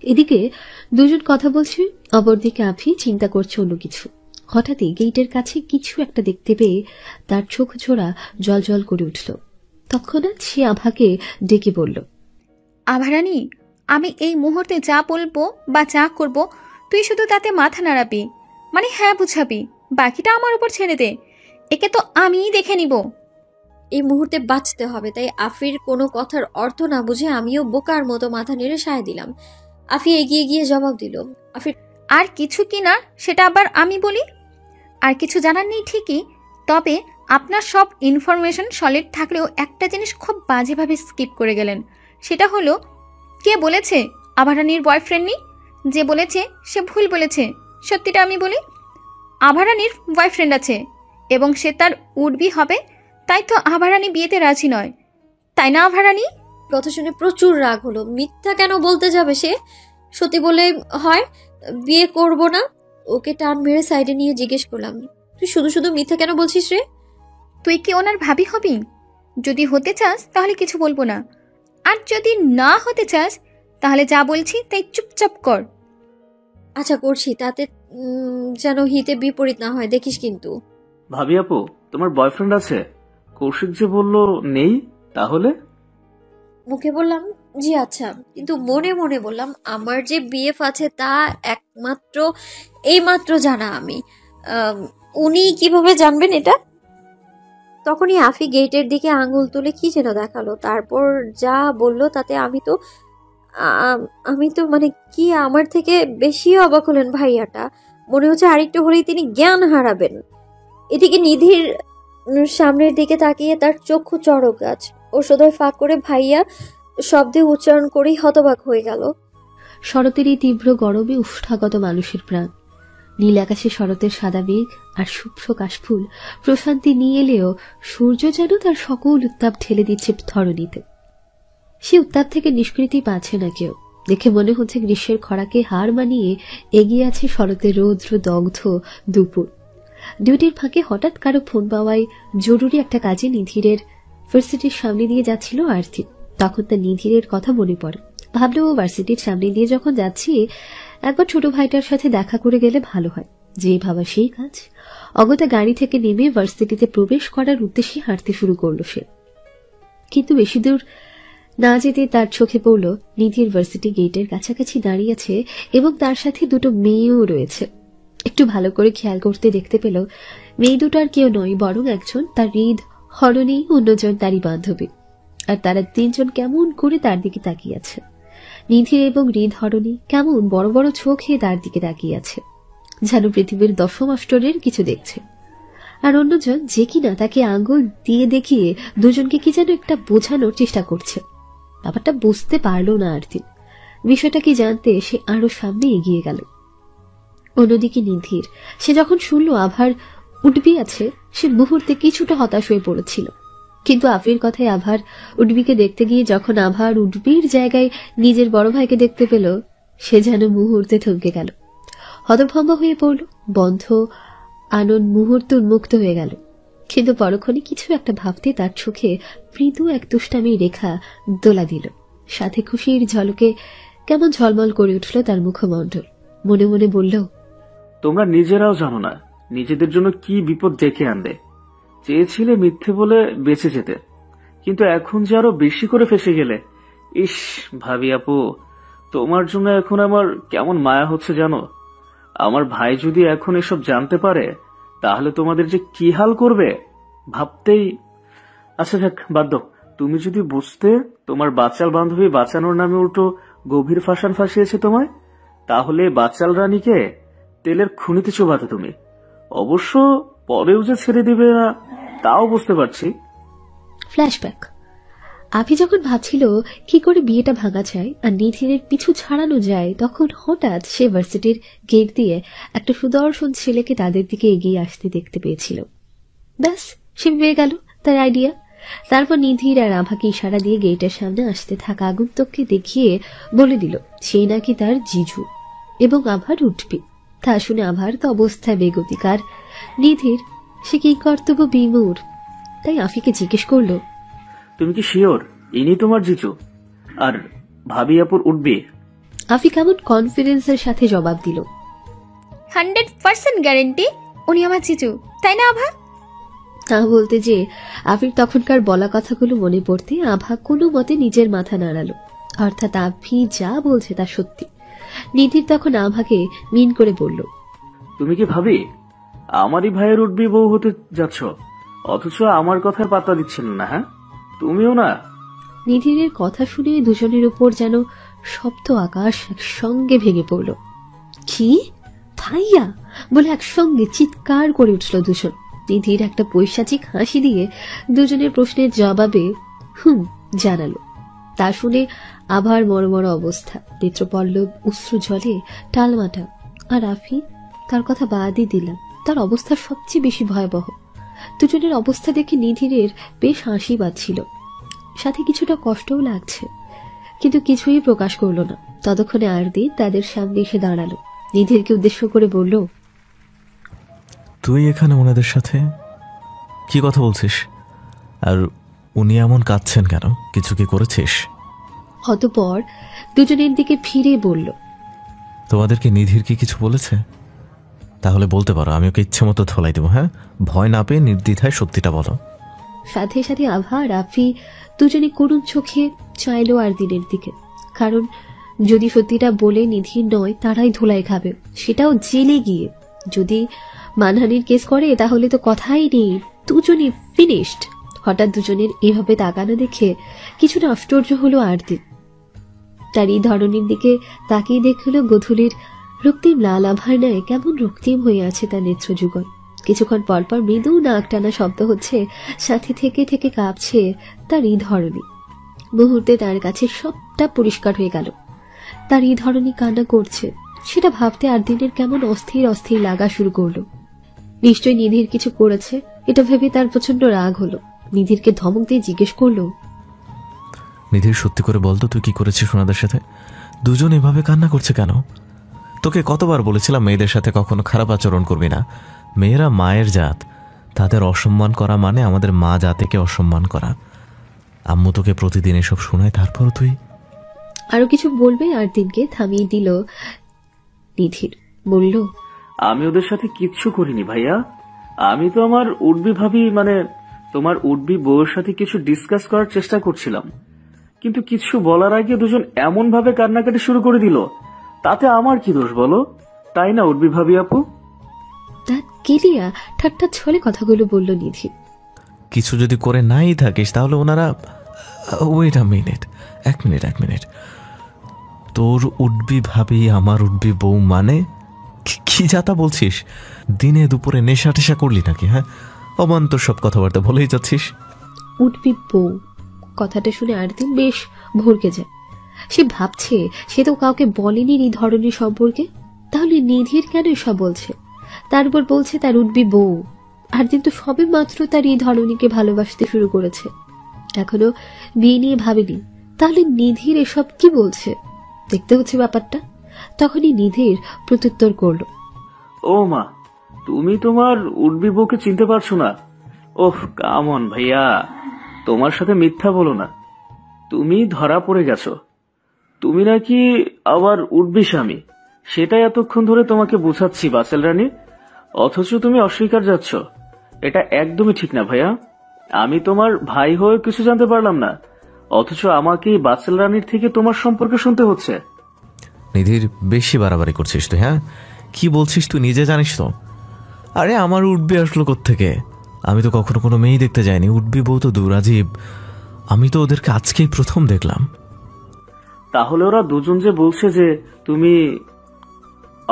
এদিকে দুজন কথা বলছে, অপরদিকে আফি চিন্তা করছে অন্য কিছু। হঠাৎই গেটের কাছে কিছু একটা দেখতে পেয়ে তার চোখ জোড়া জল জল করে উঠল। তৎক্ষণাৎ সে আভাকে ডেকে বলল, আভারানী, আমি এই মুহূর্তে যা বলবো বা যা করব তুই শুধু তাতে মাথা নাড়াবি, মানে হ্যাঁ বুঝাবি, বাকিটা আমার উপর ছেড়ে দে। একে তো আমিই দেখে নিব। এই মুহূর্তে বাঁচতে হবে, তাই আফির কোনো কথার অর্থ না বুঝে আমিও বোকার মতো মাথা নেড়ে সায় দিলাম। আফি এগিয়ে গিয়ে জবাব দিল, আফির আর কিছু কি না সেটা আবার আমি বলি? আর কিছু জানার নেই ঠিকই, তবে আপনার সব ইনফরমেশন সলিড থাকলেও একটা জিনিস খুব বাজেভাবে স্কিপ করে গেলেন। সেটা হলো, কে বলেছে আভারানীর বয়ফ্রেন্ড নেই? যে বলেছে সে ভুল বলেছে। সত্যিটা আমি বলি, আভারানীর বয়ফ্রেন্ড আছে এবং সে তার উডবি হবে। তাই তো আভারানী বিয়েতে রাজি নয়, তাই না আভারানী? কথা শুনে প্রচুর রাগ হলো। মিথ্যা কেন বলতে যাবে সে? সত্যি বলে হয় বিয়ে করব না। ওকে টান মেরে সাইডে নিয়ে জিজ্ঞেস করলাম, তুই শুধু শুধু মিথ্যা কেন বলছিস রে? তুই কি ওনার ভাবি হবি? যদি হতে চাস তাহলে কিছু বলবো না, আর যদি না হতে চাস তাহলে যা বলছি তাই চুপচাপ কর। আচ্ছা করছি, তাতে যেন হিতে বিপরীত না হয়, দেখিস কিন্তু। ভাবি আপু, তোমার বয়ফ্রেন্ড আছে? কৌশিক যে বলল নেই, তাহলে? মুখে বললাম জি আচ্ছা, কিন্তু মনে মনে বললাম আমার যে বিএফ আছে তা একমাত্র এইমাত্র জানা আমি। উনি কিভাবে জানবেন এটা? তখনই আফি গেটের দিকে আঙুল তুলে কি যেন দেখালো, তারপর যা বললো তাতে আমি তো মানে কি আমার থেকে বেশি অবাক হলেন ভাইয়াটা। মনে হচ্ছে আরেকটু হলেই তিনি জ্ঞান হারাবেন। এদিকে নিধির সামনের দিকে তাকিয়ে তার চক্ষু চড়ক গাছ, ও সদয় ফাঁক করে ভাইয়া শব্দে উচ্চারণ করেই হতবাক হয়ে গেল। শরতের এই তীব্র গরমে উষ্ঠাগত মানুষের প্রাণ। নীল আকাশে শরতের সাদা মেঘ আর শুভ্র কাশফুল প্রশান্তি নিয়ে এলেও সূর্য যেন তার সকল উত্তাপ ঠেলে দিচ্ছে ধরণীতে। সে উত্তাপ থেকে নিষ্কৃতি পাচ্ছে না কেউ। দেখে মনে হচ্ছে গ্রীষ্মের খরাকে হার মানিয়ে এগিয়ে আছে শরতের রৌদ্র দগ্ধ দুপুর। ডিউটির ফাঁকে হঠাৎ কারো ফোন পাওয়ায় জরুরি একটা কাজে নিধিরের ভার্সিটির সামনে দিয়ে যাচ্ছিল আরতি। তখন তার নিধিরের কথা মনে পড়ে। ভাবলো ও ভার্সিটির সামনে দিয়ে যখন যাচ্ছি একবার ছোট ভাইটার সাথে দেখা করে গেলে ভালো হয়। যে ভাবা সেই কাজ। অগত্যা গাড়ি থেকে নেমে ভার্সিটিতে প্রবেশ করার উদ্দেশ্যে হাঁটতে শুরু করলো সে। কিন্তু বেশি দূর না যেতে তার চোখে পড়ল নিধির ভার্সিটি গেটের কাছাকাছি দাঁড়িয়ে আছে এবং তার সাথে দুটো মেয়েও রয়েছে। একটু ভালো করে খেয়াল করতে দেখতে পেল মেয়ে দুটার কেউ নয়, বরং একজন তার হৃদ হরণী, অন্যজন তারই বান্ধবী। আর তারা তিনজন কেমন করে তার দিকে তাকিয়ে আছে। নিধির এবং হৃদ হরণী কেমন বড় বড় চোখে তার দিকে তাকিয়ে আছে, যেন পৃথিবীর দশম আশ্চর্যের কিছু দেখছে। আর অন্যজন যে কিনা তাকে আঙ্গুল দিয়ে দেখিয়ে দুজনকে কি যেন একটা বোঝানোর চেষ্টা করছে। ব্যাপারটা বুঝতে পারল না আরতি। বিষয়টা কি জানতে সে আরো সামনে এগিয়ে গেল। অন্যদিকে নিধির, সে যখন শুনল আভার উঠবি আছে, সে মুহূর্তে কিছুটা হতাশ হয়ে পড়েছিল। কিন্তু আফির কথায় আভার উডবিকে দেখতে গিয়ে যখন আভার উডবির জায়গায় নিজের বড় ভাইকে দেখতে পেল, সে যেন মুহূর্তে থমকে গেল, হতভম্ব হয়ে পড়ল। বন্ধ আনন্দ মুহূর্তে উন্মুক্ত হয়ে গেল। কিন্তু পরক্ষণে কিছু একটা ভাবতে তার চোখে মৃদু এক দুষ্টামি রেখা দোলা দিল। সাথে খুশির ঝলকে কেমন ঝলমল করে উঠল তার মুখমণ্ডল। মনে মনে বলল, তোমরা নিজেরাও জানো না নিজেদের জন্য কি বিপদ ডেকে আনবে। চেয়েছিলে মিথ্যে বলে বেঁচে যেতে, কিন্তু এখন যে আরো বেশি করে ফেসে গেলে। ইস ভাবি আপু, তোমার জন্য এখন আমার কেমন মায়া হচ্ছে জানো। আমার ভাই যদি এখন এসব জানতে পারে তাহলে তোমাদের যে কি হাল করবে ভাবতেই। আচ্ছা যাক, বাদ দাও। তুমি যদি বুঝতে তোমার বাচাল বান্ধবী বাঁচানোর নামে উল্টো গভীর ফাঁসান ফাঁসিয়েছে তোমায়, তাহলে বাচাল রানীকে তেলের খুনিতে চোবাতে তুমি। অবশ্য পরেও যে ছেড়ে দিবে না তাও বুঝতে পারছি। ফ্ল্যাশব্যাক। আভি যখন ভাবছিল কি করে বিয়েটা ভাঙা যায় আর নিধিরের পিছু ছাড়ানো যায়, তখন হঠাৎ সে ভার্সিটির গেট দিয়ে একটা সুদর্শন ছেলেকে তাদের দিকে এগিয়ে আসতে দেখতে পেয়েছিল। ব্যাস, সে পেয়ে গেল তার আইডিয়া। তারপর নিধির আর আভাকে ইশারা দিয়ে গেটের সামনে আসতে থাকা আগন্তুককে দেখিয়ে বলে দিল সেই নাকি তার জিজু এবং আভার উঠবে। তা শুনে আভার তো অবস্থায় বেগতিকার। নিধির সে কি কর্তব্য বিমূঢ়, তাই আফিকে জিজ্ঞেস করলো, তুমি কি শিওর ইনি তোমার জিজু আর ভাবি আপুর উঠবে? আফি কেমন কনফিডেন্সের সাথে জবাব দিল, 100% গ্যারেন্টি উনি আমার জিজু, তাই না আভা? তা বলতে যে আফির তখনকার বলা কথাগুলো মনে পড়তে আভা কোনো মতে নিজের মাথা নাড়ালো। অর্থাৎ আফি যা বলছে তা সত্যি। নিধির তখন আভাকে মিন করে বলল, তুমি কি ভাবি আমারই ভাইয়ের উঠবি বউ হতে যাচ্ছ, অথচ আমার কথায় পাত্তা দিচ্ছেন না? হ্যাঁ, তুমিও না? নিধিরের কথা শুনে দুজনের উপর যেন সপ্ত আকাশ একসঙ্গে ভেঙে পড়ল। কি ভাইয়া বলে একসঙ্গে চিৎকার করে উঠল দুজন। নিধির একটা পৈশাচিক হাসি দিয়ে দুজনের প্রশ্নের জবাবে জানালো। তা শুনে আবার মরমর অবস্থা, নেত্রপল্লব অশ্রু জলে টালমাটা। আর আফি, তার কথা বাদই দিলাম, তার অবস্থা সবচেয়ে বেশি ভয়াবহ। দুজনের অবস্থা দেখে নিধিরের বেশ হাসি পাচ্ছিল, সাথে কিছুটা কষ্টও লাগছে, কিন্তু কিছুই প্রকাশ করল না। ততক্ষণে আরদিন তাদের সামনে এসে দাঁড়ালো। নিধিরকে উদ্দেশ্য করে বলল, তুই এখানে ওনাদের সাথে কি কথা বলছিস? আর উনি এমন কাঁদছেন কেন? কিছু কি করেছিস? অতঃপর দুজনের দিকে ফিরে বলল, তোমাদেরকে নিধির কি কিছু বলেছে? তাহলে বলতে পারো, আমি ওকে ইচ্ছে মতো ধোলাই দেবো। হ্যাঁ, ভয় না পেয়ে নির্দ্বিধায় সত্যিটা বলো। সাথে সাথে আভা আর আফি দুজনে করুণ চোখে চাইল আর দিনের দিকে। কারণ যদি সত্যিটা বলে নিধির নয় তারাই ধোলাই খাবে, সেটাও জেলে গিয়ে। যদি মানহানির কেস করে তাহলে তো কথাই নেই, দুজনই ফিনিশড। হঠাৎ দুজনের এভাবে তাকানো দেখে কিছুটা আশ্চর্য হলো আরদিন। তার এই ধরনের দিকে তাকিয়ে দেখল গধূলির রক্তিম লাল আভার ন্যায় কেমন রক্তিম হয়ে আছে তার নেত্রযুগল। কিছুক্ষণ পরপর মৃদু নাক টানা শব্দ হচ্ছে, সাথে থেকে থেকে কাঁপছে তার এই ধরনী। মুহূর্তে তার কাছে সবটা পরিষ্কার হয়ে গেল। তার এই ধরনী কান্না করছে, সেটা ভাবতে আরদিনের কেমন অস্থির অস্থির লাগা শুরু করলো। নিশ্চয়ই নিধির কিছু করেছে, এটা ভেবে তার প্রচন্ড রাগ হলো। নিধিরকে ধমক দিয়ে জিজ্ঞেস করলো, নিধির সত্যি করে বলতো তুই কি করেছিস ওনাদের সাথে? দুজন এভাবে কান্না করছে কেন? তোকে কতবার বলেছিলাম মেয়েদের সাথে কখনো খারাপ আচরণ করবি না। মেয়েরা মায়ের জাত, তাদের অসম্মান করা মানে আমাদের মা জাতিকে অসম্মান করা। আম্মু তোকে প্রতিদিন এসব শোনায়, তারপর তুই। আরো কিছু বলবে আর দিনকে থামিয়ে দিল নিধির। বলল, আমি ওদের সাথে কিচ্ছু করিনি ভাইয়া। আমি তো আমার উডবি ভাবি মানে তোমার উডবি বউয়ের সাথে কিছু ডিসকাস করার চেষ্টা করছিলাম, কিন্তু কিছু বলার আগে দুজন এমন ভাবে কান্নাকাটি শুরু করে দিল। তাতে আমার কি দোষ বলো, তাই না উডবি ভাবি আপু? দাঁত কেলিয়া ঠাট্টা ছলে কথাগুলো বলল নিধি। কিছু যদি করে নাই থাকিস তাহলে ওনারা। ওয়েট আ মিনিট, এক মিনিট। তোর উডবি ভাবি আমার উডবি বউ মানে কি যাতা বলছিস? দিনে দুপুরে নেশা টেশা করলি নাকি? হ্যাঁ, অমান্তর সব কথাবার্তা বলেই যাচ্ছিস। উঠবি বউ কথাটা শুনে আর দিন বেশ ভরকে যায়। সে ভাবছে সে তো কাউকে বলেনি এই ধরনের সম্পর্কে, তাহলে নিধির কেন এসব বলছে? তারপর বলছে তার উঠবি বউ। আর দিন তো সবে মাত্র তার এই ধরনীকে ভালোবাসতে শুরু করেছে, এখনো বিয়ে নিয়ে ভাবেনি। তাহলে নিধির এসব কি বলছে? দেখতে হচ্ছে ব্যাপারটা। তখনই নিধির প্রত্যুত্তর করলো, ও মা, তুমি তোমার উডবি বউকে চিনতে পারছো না? ওহ কামন ভাইয়া, তোমার সাথে মিথ্যা বলো না। তুমি ধরা পড়ে গেছো। তুমি নাকি আবার উডবি স্বামী, সেটাই এতক্ষণ ধরে তোমাকে বুঝাচ্ছি বাসেল রানী, অথচ তুমি অস্বীকার যাচ্ছ। এটা একদমই ঠিক না ভাইয়া। আমি তোমার ভাই হয়ে কিছু জানতে পারলাম না, অথচ আমাকে বাসেল রানীর থেকে তোমার সম্পর্কে শুনতে হচ্ছে। নিধির বেশি বাড়াবাড়ি করছিস তুই। হ্যাঁ, কি বলছিস তুই নিজে জানিস তো? আরে আমার উডবি আসলো কোত্থেকে? আমি তো কখনো কোনো মেয়ে দেখতে যাইনি। উডবি বউ তো দুরাজীব, আমি তো ওদেরকে আজকেই প্রথম দেখলাম। তাহলে ওরা দুজন যে বলছে যে তুমি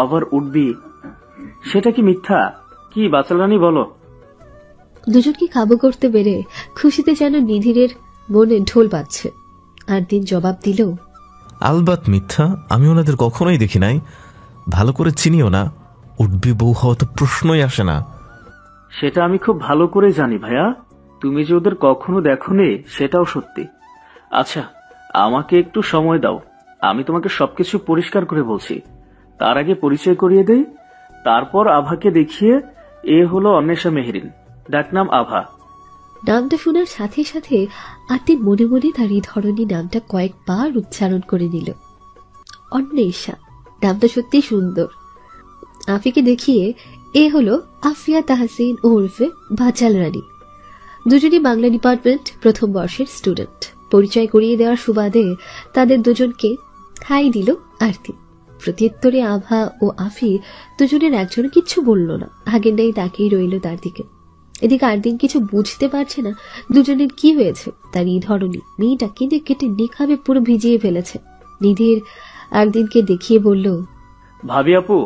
আবার উডবি, সেটা কি মিথ্যা? কি বাচাল রানী বলো? দুজনকে কাবু করতে পেরে খুশিতে যেন নিধিরের মনে ঢোল বাজছে। আর দিন জবাব দিল, আলবাত মিথ্যা, আমি ওনাদের কখনোই দেখি নাই, ভালো করে চিনিও না। উডবি বউ হওয়া তো প্রশ্নই আসে না। সেটা আমি খুব ভালো করে জানি ভাইয়া, তুমি যে ওদের কখনো দেখোনি সেটাও সত্যি। আচ্ছা, আমাকে একটু সময় দাও, আমি তোমাকে সবকিছু পরিষ্কার করে বলছি। তার আগে পরিচয় করিয়ে দেই, তারপর আভাকে দেখিয়ে। এ হলো অন্বেষা মেহরিন, ডাকনাম আভা। নামটা শোনার সাথে সাথে আরতির মনে মনে তার এই ধরনের নামটা কয়েকবার উচ্চারণ করে নিল। অন্বেষা নামটা সত্যি সুন্দর। আফিকে দেখিয়ে, এ হলো আফিয়া তাহসিন ওরফে বাচাল রানী। দুজনই বাংলা ডিপার্টমেন্ট প্রথম বর্ষের স্টুডেন্ট। পরিচয় করিয়ে দেওয়ার সুবাদে তাদের দুজনকে হাই দিল আরতি। প্রত্যুত্তরে আভা ও আফি দুজনের একজন কিচ্ছু বলল না, আগের নেই তাকেই রইল তার দিকে। এদিকে আরদিন কিছু বুঝতে পারছে না দুজনের কি হয়েছে। তার এই ধরনী মেয়েটা কেঁদে কেটে নিখাবে পুরো ভিজিয়ে ফেলেছে। নিধির আরদিনকে দেখিয়ে বলল, ভাবি আপু,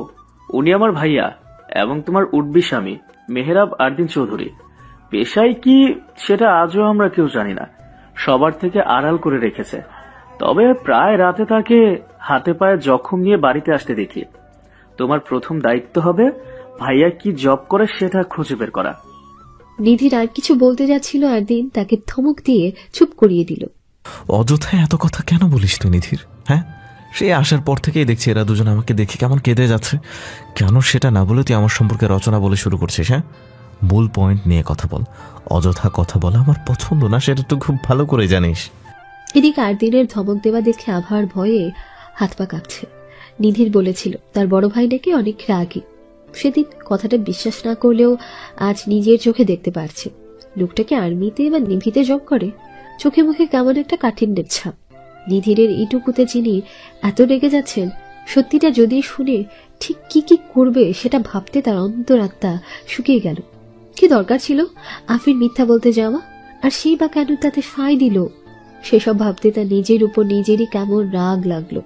উনি আমার ভাইয়া এবং তোমার উডবি স্বামী মেহরাব আরদিন চৌধুরী। পেশায় কি সেটা আজও আমরা কেউ জানি না, সবার থেকে আড়াল করে রেখেছে। তবে প্রায় রাতে তাকে হাতে পায়ে জখম নিয়ে বাড়িতে আসতে দেখি। তোমার প্রথম দায়িত্ব হবে ভাইয়া কি জব করে সেটা খুঁজে বের করা। নিধির আর কিছু বলতে যাচ্ছিল, আরদিন তাকে ধমক দিয়ে চুপ করিয়ে দিল। অযথায় এত কথা কেন বলিস তুই নিধির? হ্যাঁ, সে আসার পর থেকেই দেখছি এরা দুজন আমাকে দেখে কেমন কেঁদে যাচ্ছে। কেন সেটা না বলে তুই আমার সম্পর্কে রচনা বলে শুরু করছিস? হ্যাঁ, মূল পয়েন্ট নিয়ে কথা বল। অযথা কথা বলা আমার পছন্দ না, সেটা তো খুব ভালো করে জানিস। এদিকে আরদিনের ধমক দেওয়া দেখে আভার ভয়ে হাত পা কাঁপছে। নিধির বলেছিল তার বড় ভাই নাকি অনেক রাগী। সেদিন কথাটা বিশ্বাস না করলেও আজ নিজের চোখে দেখতে পারছে। লোকটাকে আর্মিতে বা নেভিতে জব করে, চোখে মুখে কেমন একটা কাঠিন্যের ছাপ। নিধিরের এইটুকুতে যিনি এত রেগে যাচ্ছেন, সত্যিটা যদি শুনে ঠিক কি কি করবে সেটা ভাবতে তার অন্তরাত্মা শুকিয়ে গেল। কি দরকার ছিল আফির মিথ্যা বলতে যাওয়া? আর সেই বা কেন তাতে সায় দিল? সেসব ভাবতে তার নিজের উপর নিজেরই কেমন রাগ লাগলো।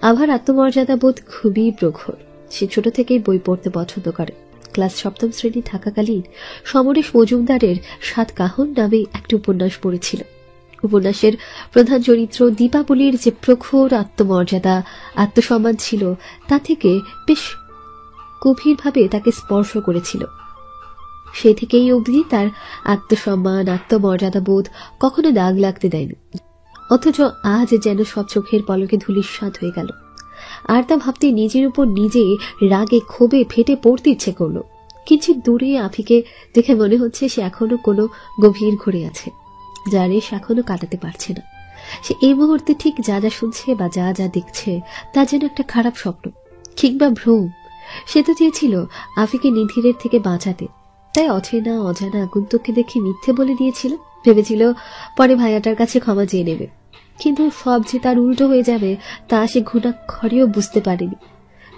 আভার আত্মমর্যাদা বোধ খুবই প্রখর। সে ছোট থেকেই বই পড়তে পছন্দ করে। ক্লাস 7ম শ্রেণী থাকাকালীন সমরেশ মজুমদারের 7 কাহন নামে একটি উপন্যাস পড়েছিল। উপন্যাসের প্রধান চরিত্র দীপাবলির যে প্রখর আত্মমর্যাদা আত্মসম্মান ছিল, তা থেকে বেশ গভীরভাবে তাকে স্পর্শ করেছিল। সে থেকেই অবধি তার আত্মসম্মান আত্মমর্যাদা বোধ কখনো দাগ লাগতে দেয়নি। অথচ আজ যেন সব চোখের পলকে ধূলিসাৎ হয়ে গেল। আর তা ভাবতে নিজের উপর নিজে রাগে ক্ষোভে ফেটে পড়তে ইচ্ছে করলো। কিঞ্চিত দূরে আফিকে দেখে মনে হচ্ছে সে এখনো কোনো গভীর ঘুরে আছে, যার সে এখনো কাটাতে পারছে না। সে এই মুহূর্তে ঠিক যা যা শুনছে বা যা যা দেখছে তা যেন একটা খারাপ স্বপ্ন কিংবা ভ্রম। সে তো চেয়েছিল আফিকে নিধিরের থেকে বাঁচাতে, তাই অচেনা অজানা আগন্তুককে দেখে মিথ্যে বলে দিয়েছিল, ভেবেছিল পরে ভাইয়াটার কাছে ক্ষমা চেয়ে নেবে। কিন্তু সব যে তার উল্টো হয়ে যাবে তা সে ঘুণাক্ষরেও বুঝতে পারেনি।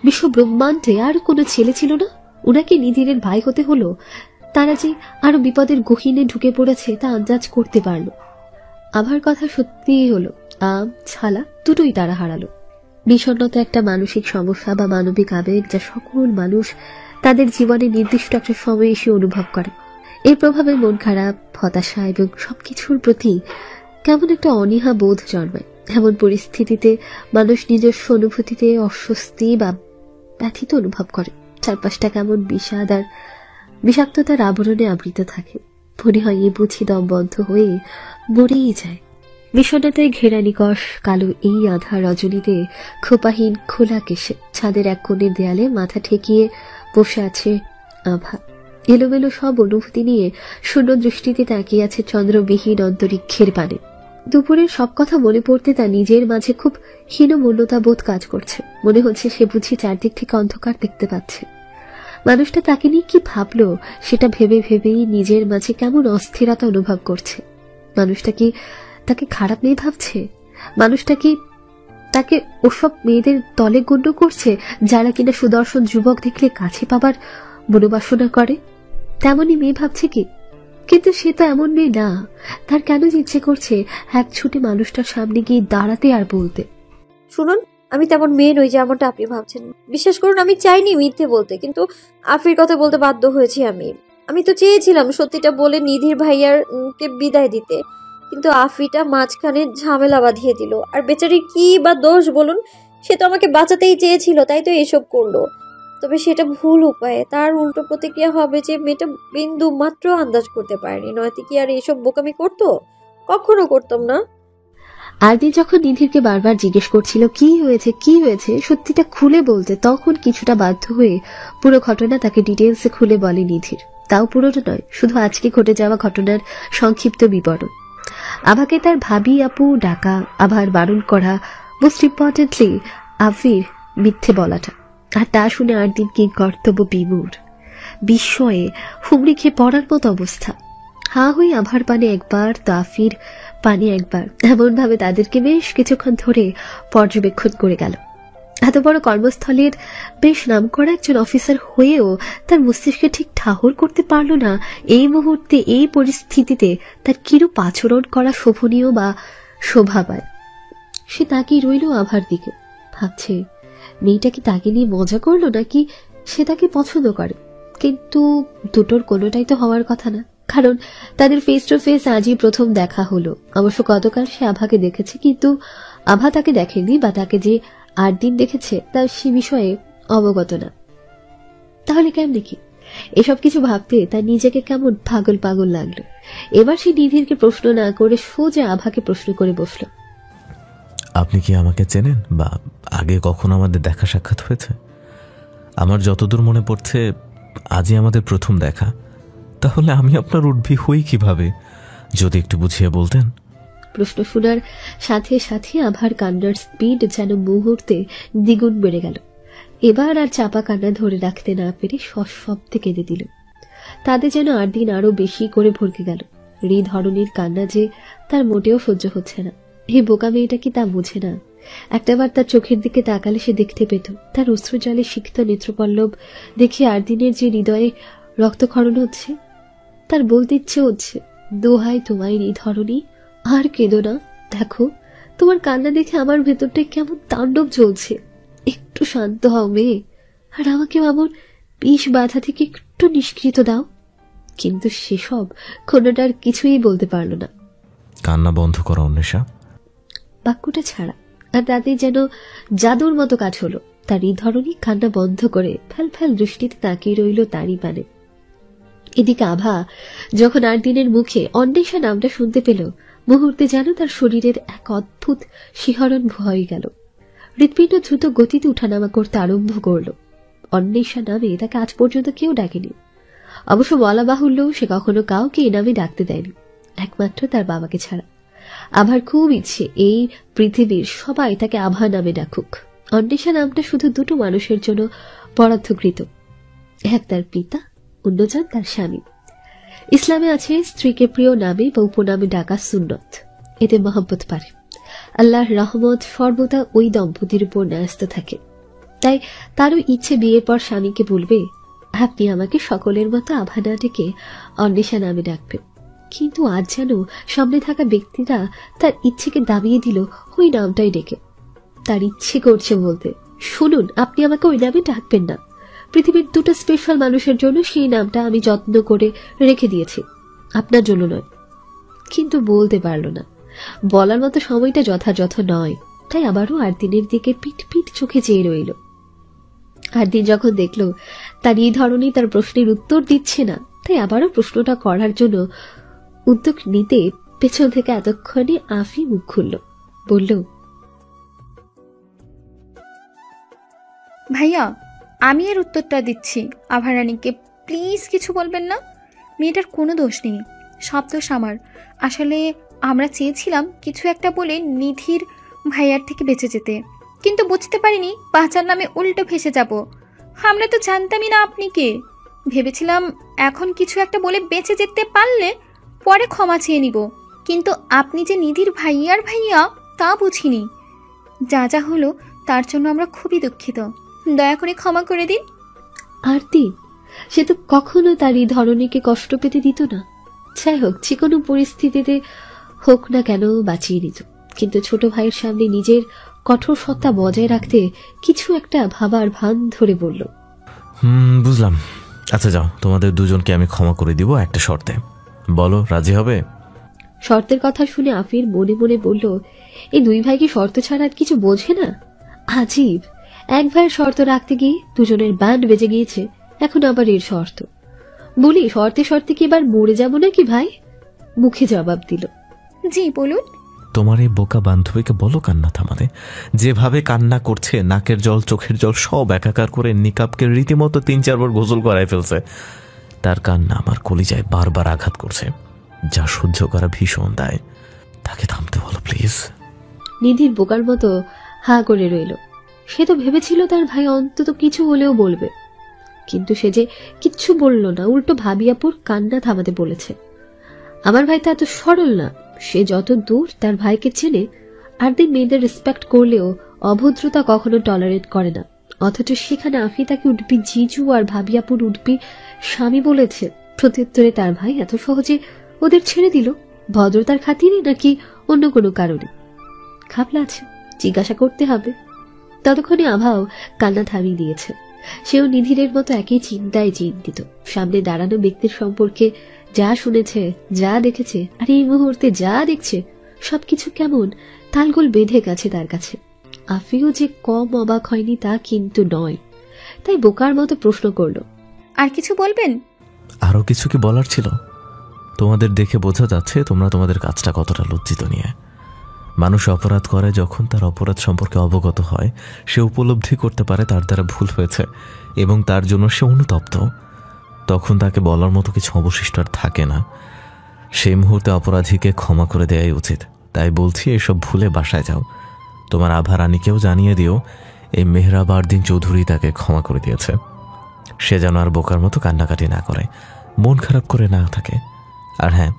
বিশ্ব ব্রহ্মাণ্ডে আর কোনো ছেলে ছিল না, ওনাকে নিধিরের ভাই হতে হলো। তারা যে আরো বিপদের গহীনে ঢুকে পড়েছে তা আন্দাজ করতে পারল। আভার কথা সত্যিই হলো, আম ছালা দুটোই তারা হারালো। বিষণ্ণতা একটা মানসিক সমস্যা বা মানবিক আবেগ যা সকল মানুষ তাদের জীবনে নির্দিষ্ট একটা সময় এসে অনুভব করে। এর প্রভাবে মন খারাপ, হতাশা এবং সবকিছুর প্রতি কেমন একটা অনীহা বোধ জন্মায়। এমন পরিস্থিতিতে মানুষ নিজস্ব অনুভূতিতে অস্বস্তি বা ব্যথিত অনুভব করে। চারপাশটা কেমন বিষাদ আর বিষাক্ততার আবরণে আবৃত থাকে। মনে হয় এ বুঝি দম বন্ধ হয়ে মরেই যায়। বিষণ্ণতায় ঘেরা নিকষ কালো এই আধা রজনীতে খোপাহীন খোলা কেশে ছাদের এক কোণের দেয়ালে মাথা ঠেকিয়ে বসে আছে আভা। এলোমেলো সব অনুভূতি নিয়ে শূন্য দৃষ্টিতে তাকিয়ে আছে চন্দ্রবিহীন অন্তরিক্ষের পানে। দুপুরের সব কথা মনে পড়তে তার নিজের মাঝে খুব হীনমূল্যতা বোধ কাজ করছে। মনে হচ্ছে সে বুঝি চারদিক থেকে অন্ধকার দেখতে পাচ্ছে। মানুষটা তাকে নিয়ে কি ভাবলো সেটা ভেবে ভেবেই নিজের মাঝে কেমন অস্থিরতা অনুভব করছে। মানুষটা কি তাকে খারাপ মেয়ে ভাবছে? মানুষটা কি তাকে ওসব মেয়েদের দলে গণ্য করছে যারা কিনা সুদর্শন যুবক দেখলে কাছে পাবার মনোবাসনা করে? তেমনই মেয়ে ভাবছে কি? কিন্তু সে তো এমন মেয়ে না। তার কেন ইচ্ছে করছে এক ছুটে মানুষটার সামনে গিয়ে দাঁড়াতে আর বলতে, শুনুন, আমি তেমন মেয়ে নই যেমনটা আপনি ভাবছেন। বিশ্বাস করুন, আমি চাইনি মিথ্যে বলতে, কিন্তু আফির কথা বলতে বাধ্য হয়েছি। আমি তো চেয়েছিলাম সত্যিটা বলে নিধির ভাইয়ারকে বিদায় দিতে, কিন্তু আফিটা মাঝখানে ঝামেলা বাঁধিয়ে দিল। আর বেচারির কি বা দোষ বলুন? সে তো আমাকে বাঁচাতেই চেয়েছিল, তাই তো এসব করলো। তবে সেটা ভুল উপায়ে। তার উল্টো প্রতিক্রিয়া হবে যে মেয়েটা বিন্দু মাত্র আন্দাজ করতে পারেনি, নয়তো কি আর এইসব বোকামি করতো? কখনো করতাম না। আরদিন যখন নিধিরকে বারবার জিজ্ঞেস করছিল কি হয়েছে সত্যিটা খুলে বলতে, তখন কিছুটা বাধ্য হয়ে পুরো ঘটনা তাকে ডিটেলসে খুলে বলে নিধির। তাও পুরোটা নয়, শুধু আজকে ঘটে যাওয়া ঘটনার সংক্ষিপ্ত বিবরণ। আভাকে তার ভাবি আপু ডাকা, আভার বারণ করা, মোস্ট ইম্পর্টেন্টলি আফির মিথ্যে বলাটা। আর তা শুনে আরদিন কি কর্তব্য বিমূঢ়, বিস্ময়ে হুমড়ি খেয়ে পড়ার মতো অবস্থা। হা হয়ে আভার পানে একবার, তো আফির পানে একবার, এমন ভাবে তাদেরকে বেশ কিছুক্ষণ ধরে পর্যবেক্ষণ করে গেল। এত বড় কর্মস্থলের বেশ নামকরা একজন অফিসার হয়েও তার মস্তিষ্কে ঠিক ঠাহর করতে পারল না এই মুহূর্তে এই পরিস্থিতিতে তার কিরূপ আচরণ করা শোভনীয় বা শোভা পায়। সে তাকিয়ে রইল আভার দিকে, ভাবছে মেয়েটা কি তাকে নিয়ে মজা করলো নাকি সে তাকে পছন্দ করে। কিন্তু দুটোর কোনোটাই তো হওয়ার কথা না, কারণ তাদের ফেস টু ফেস আজই প্রথম দেখা হলো। অবশ্য গতকাল সে আভাকে দেখেছে, কিন্তু আভা তাকে দেখেনি বা তাকে যে 8 দিন দেখেছে তা সে বিষয়ে অবগত না। তাহলে কেমন কি এসব কিছু ভাবতে তার নিজেকে কেমন পাগল পাগল লাগলো। এবার সে নিধিরকে প্রশ্ন না করে সোজা আভাকে প্রশ্ন করে বসল, আপনি কি আমাকে চেনেন বা আগে কখনো আমাদের দেখা সাক্ষাৎ হয়েছে? আমার যতদূর মনে পড়ছে আজই আমাদের প্রথম দেখা। তাহলে আমি আপনার উঠবি হই কিভাবে, যদি একটু বুঝিয়ে বলতেন। প্রশ্ন শোনার সাথে সাথে আভার কান্নার স্পিড যেন মুহূর্তে দ্বিগুণ বেড়ে গেল। এবার আর চাপা কান্না ধরে রাখতে না পেরে সশব্দে কেঁদে দিল। তাদের যেন 8 দিন আরো বেশি করে ভরকে গেল। এই ধরনের কান্না যে তার মোটেও সহ্য হচ্ছে না। এই বোকা মেয়েটা কি তা বুঝে না? একটাবার তার চোখের দিকে তাকালে সে দেখতে পেত তার অশ্রু জলে সিক্ত নেত্রপল্লব দেখে 8 দিনের যে হৃদয়ে রক্তক্ষরণ হচ্ছে। তার বলতে ইচ্ছে হচ্ছে, দোহাই তোমায় নিধরণী, আর কেঁদো না। দেখো তোমার কান্না দেখে আমার ভেতরটায় কেমন তাণ্ডব চলছে। একটু শান্ত হও মেয়ে, আর আমাকে এমন বিষ বাধা থেকে একটু নিষ্কৃত দাও। কিন্তু সেসব কোনোটার কিছুই বলতে পারল না। কান্না বন্ধ করো অন্বেষা। বাক্যটা ছাড়া আর তাতে যেন জাদুর মতো কাজ হলো। তার এই ধরনই কান্না বন্ধ করে ফ্যাল ফ্যাল দৃষ্টিতে তাকিয়ে রইল তারই পানে। এদিকে আভা যখন 8 দিনের মুখে অন্বেষা নামটা শুনতে পেল, মুহূর্তে যেন তার শরীরের এক অদ্ভুত শিহরণ ভয় গেল। হৃৎপিণ্ড দ্রুত গতিতে উঠানামা করতে আরম্ভ করল। অন্বেষা নামে তাকে আজ পর্যন্ত কেউ ডাকেনি। অবশ্য বলা বাহুল্য, সে কখনো কাউকে এ নামে ডাকতে দেয়নি, একমাত্র তার বাবাকে ছাড়া। আভার খুব ইচ্ছে এই পৃথিবীর সবাই তাকে আভা নামে ডাকুক। অন্বেষা নামটা শুধু দুটো মানুষের জন্য বরাদ্দকৃত, এক তার পিতা, অন্যজন তার স্বামী। ইসলামে আছে স্ত্রীকে প্রিয় নামে বা উপনামে ডাকা সুন্নত, এতে মহব্বত পারে। আল্লাহর রহমত সর্বদা ওই দম্পতির উপর ন্যস্ত থাকে। তাই তারও ইচ্ছে বিয়ের পর স্বামীকে বলবে, আপনি আমাকে সকলের মতো আভা না ডেকে অন্বেষা নামে ডাকবেন। কিন্তু আজ যেন সামনে থাকা ব্যক্তিরা তার ইচ্ছেকে দাবিয়ে দিল ওই নামটাই ডেকে। তার ইচ্ছে করছে বলতে, শুনুন, আপনি আমাকে ওই নামে ডাকবেন না। পৃথিবীর দুটো স্পেশাল মানুষের জন্য সেই নামটা আমি যত্ন করে রেখে দিয়েছি, আপনার জন্য নয়। কিন্তু বলতে পারল না, বলার মতো সময়টা যথাযথ নয়। তাই আবারও আরদিনের দিকে পিট পিট চোখে চেয়ে রইল। আরদিন যখন দেখল তার এই ধরনের তার প্রশ্নের উত্তর দিচ্ছে না, তাই আবারও প্রশ্নটা করার জন্য উদ্যোগ নিতে পেছন থেকে এতক্ষণে আফি মুখ খুলল, বলল, ভাইয়া, আমি এর উত্তরটা দিচ্ছি। আভারানীকে প্লিজ কিছু বলবেন না। মেয়েটার কোনো দোষ নেই, সব দোষ আমার। আসলে আমরা চেয়েছিলাম কিছু একটা বলে নিধির ভাইয়ার থেকে বেঁচে যেতে, কিন্তু বুঝতে পারিনি বাঁচার নামে উল্টো ফেসে যাব। আমরা তো জানতামই না আপনি কে। ভেবেছিলাম এখন কিছু একটা বলে বেঁচে যেতে পারলে পরে ক্ষমা চেয়ে নিব, কিন্তু আপনি যে নিধির ভাইয়ার ভাইয়া তা বুঝিনি। যা যা হলো তার জন্য আমরা খুবই দুঃখিত, দয়া করে ক্ষমা করে দিন। আরতি, সে তো কখনো তার এই ধরনীকে কষ্ট পেতে দিত না। যাই হোক, যে কোনো পরিস্থিতিতে হোক না কেন বাঁচিয়ে দিত, কিন্তু ছোট ভাইয়ের সামনে নিজের কঠোর সত্তা বজায় রাখতে কিছু একটা ভাবার ভান ধরে বলল, বুঝলাম। আচ্ছা যাও, তোমাদের দুজনকে আমি ক্ষমা করে দিব একটা শর্তে। বলো, রাজি হবে? শর্তের কথা শুনে আফির মনে মনে বলল, এই দুই ভাই কি শর্ত ছাড়া আর কিছু বোঝে না? আজীব, এক ভাইয়ের শর্ত রাখতে গিয়ে দুজনের ব্যান্ড বেজে গিয়েছে, এখন আবার এর শর্ত। বলি, শর্তে শর্তে কি এবার মরে যাব নাকি ভাই? মুখে জবাব দিল, জি বলুন। তোমার এই বোকা বান্ধবীকে বলো কান্না থামাতে। যেভাবে কান্না করছে, নাকের জল চোখের জল সব একাকার করে নিকাবকে রীতিমতো 3-4 বার গোসল করায় ফেলছে। তার কান্না আমার কলিজায় বারবার আঘাত করছে, যা সহ্য করা ভীষণ দায়। তাকে থামতে বলো প্লিজ। নিধির বোকার মতো হা করে রইল। সে তো ভেবেছিল তার ভাই অন্তত কিছু হলেও বলবে, কিন্তু সে যে কিচ্ছু বলল না, উল্টো ভাবিয়াপুর কান্না থামাতে বলেছে। আমার ভাই তো এত সরল না। সে যত দূর তার ভাইকে চেনে, আর দিন মেয়েদের রেসপেক্ট করলেও অভদ্রতা কখনো টলারেট করে না। অথচ সেখানে আফি তাকে উঠবি জিজু আর ভাবিয়াপুর উঠবি স্বামী বলেছে। প্রত্যুত্তরে তার ভাই এত সহজে ওদের ছেড়ে দিল, ভদ্রতার খাতিরে নাকি অন্য কোনো কারণে? খাবলা আছে, জিজ্ঞাসা করতে হবে। ততক্ষণে আভাও কান্না থামিয়ে দিয়েছে। সেও নিধিরের মতো একই চিন্তায় চিন্তিত। সামনে দাঁড়ানো ব্যক্তির সম্পর্কে যা শুনেছে, যা দেখেছে, আর এই মুহূর্তে যা দেখছে, সবকিছু কেমন তালগোল বেঁধে গেছে তার কাছে। আফিও যে কম অবাক হয়নি তা কিন্তু নয়। তাই বোকার মতো প্রশ্ন করল, আর কিছু বলবেন? আরো কিছু কি বলার ছিল? তোমাদের দেখে বোঝা যাচ্ছে তোমরা তোমাদের কাজটা কতটা লজ্জিত নিয়ে। মানুষ অপরাধ করে যখন তার অপরাধ সম্পর্কে অবগত হয়, সে উপলব্ধি করতে পারে তার দ্বারা ভুল হয়েছে এবং তার জন্য সে অনুতপ্ত। তখন তাকে বলার মতো কিছু অবশিষ্ট আর থাকে না। সেই মুহূর্তে অপরাধীকে ক্ষমা করে দেওয়াই উচিত। তাই বলছি, এসব ভুলে বাসায় যাও। তোমার আভা রানীকেও জানিয়ে দিও এই মেহরাব আরদিন চৌধুরী তাকে ক্ষমা করে দিয়েছে। সে যেন আর বোকার মতো কান্নাকাটি না করে, মন খারাপ করে না থাকে। আর হ্যাঁ,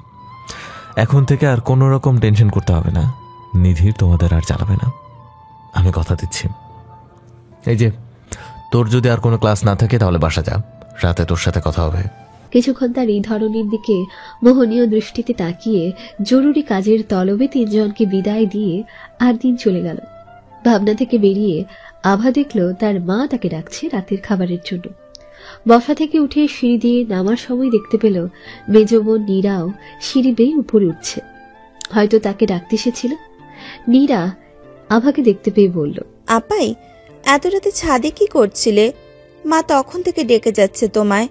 এখন থেকে আর কোনো রকম টেনশন করতে হবে না। নিধির তোমাদের আর জ্বালাবে না, আমি কথা দিচ্ছি। এই যে, তোর যদি আর কোনো ক্লাস না থাকে তাহলে বাসা যা, রাতে তোর সাথে কথা হবে। কিছুক্ষণ তার এই ধরনের দিকে মোহনীয় দৃষ্টিতে তাকিয়ে জরুরি কাজের তলবে তিনজনকে বিদায় দিয়ে আরদিন চলে গেল। ভাবনা থেকে বেরিয়ে আভা দেখল তার মা তাকে ডাকছে রাতের খাবারের জন্য। বসা থেকে উঠে সিঁড়ি দিয়ে নামার সময় দেখতে পেল মেজ বোন নীরাও সিঁড়ি বেয়ে উপরে উঠছে। হয়তো তাকে ডাকতে এসেছিল। নীরা আভাকে দেখতে পেয়ে বলল, আপাই, এত রাতে ছাদে কি করছিলে? মা তখন থেকে ডেকে যাচ্ছে তোমায়,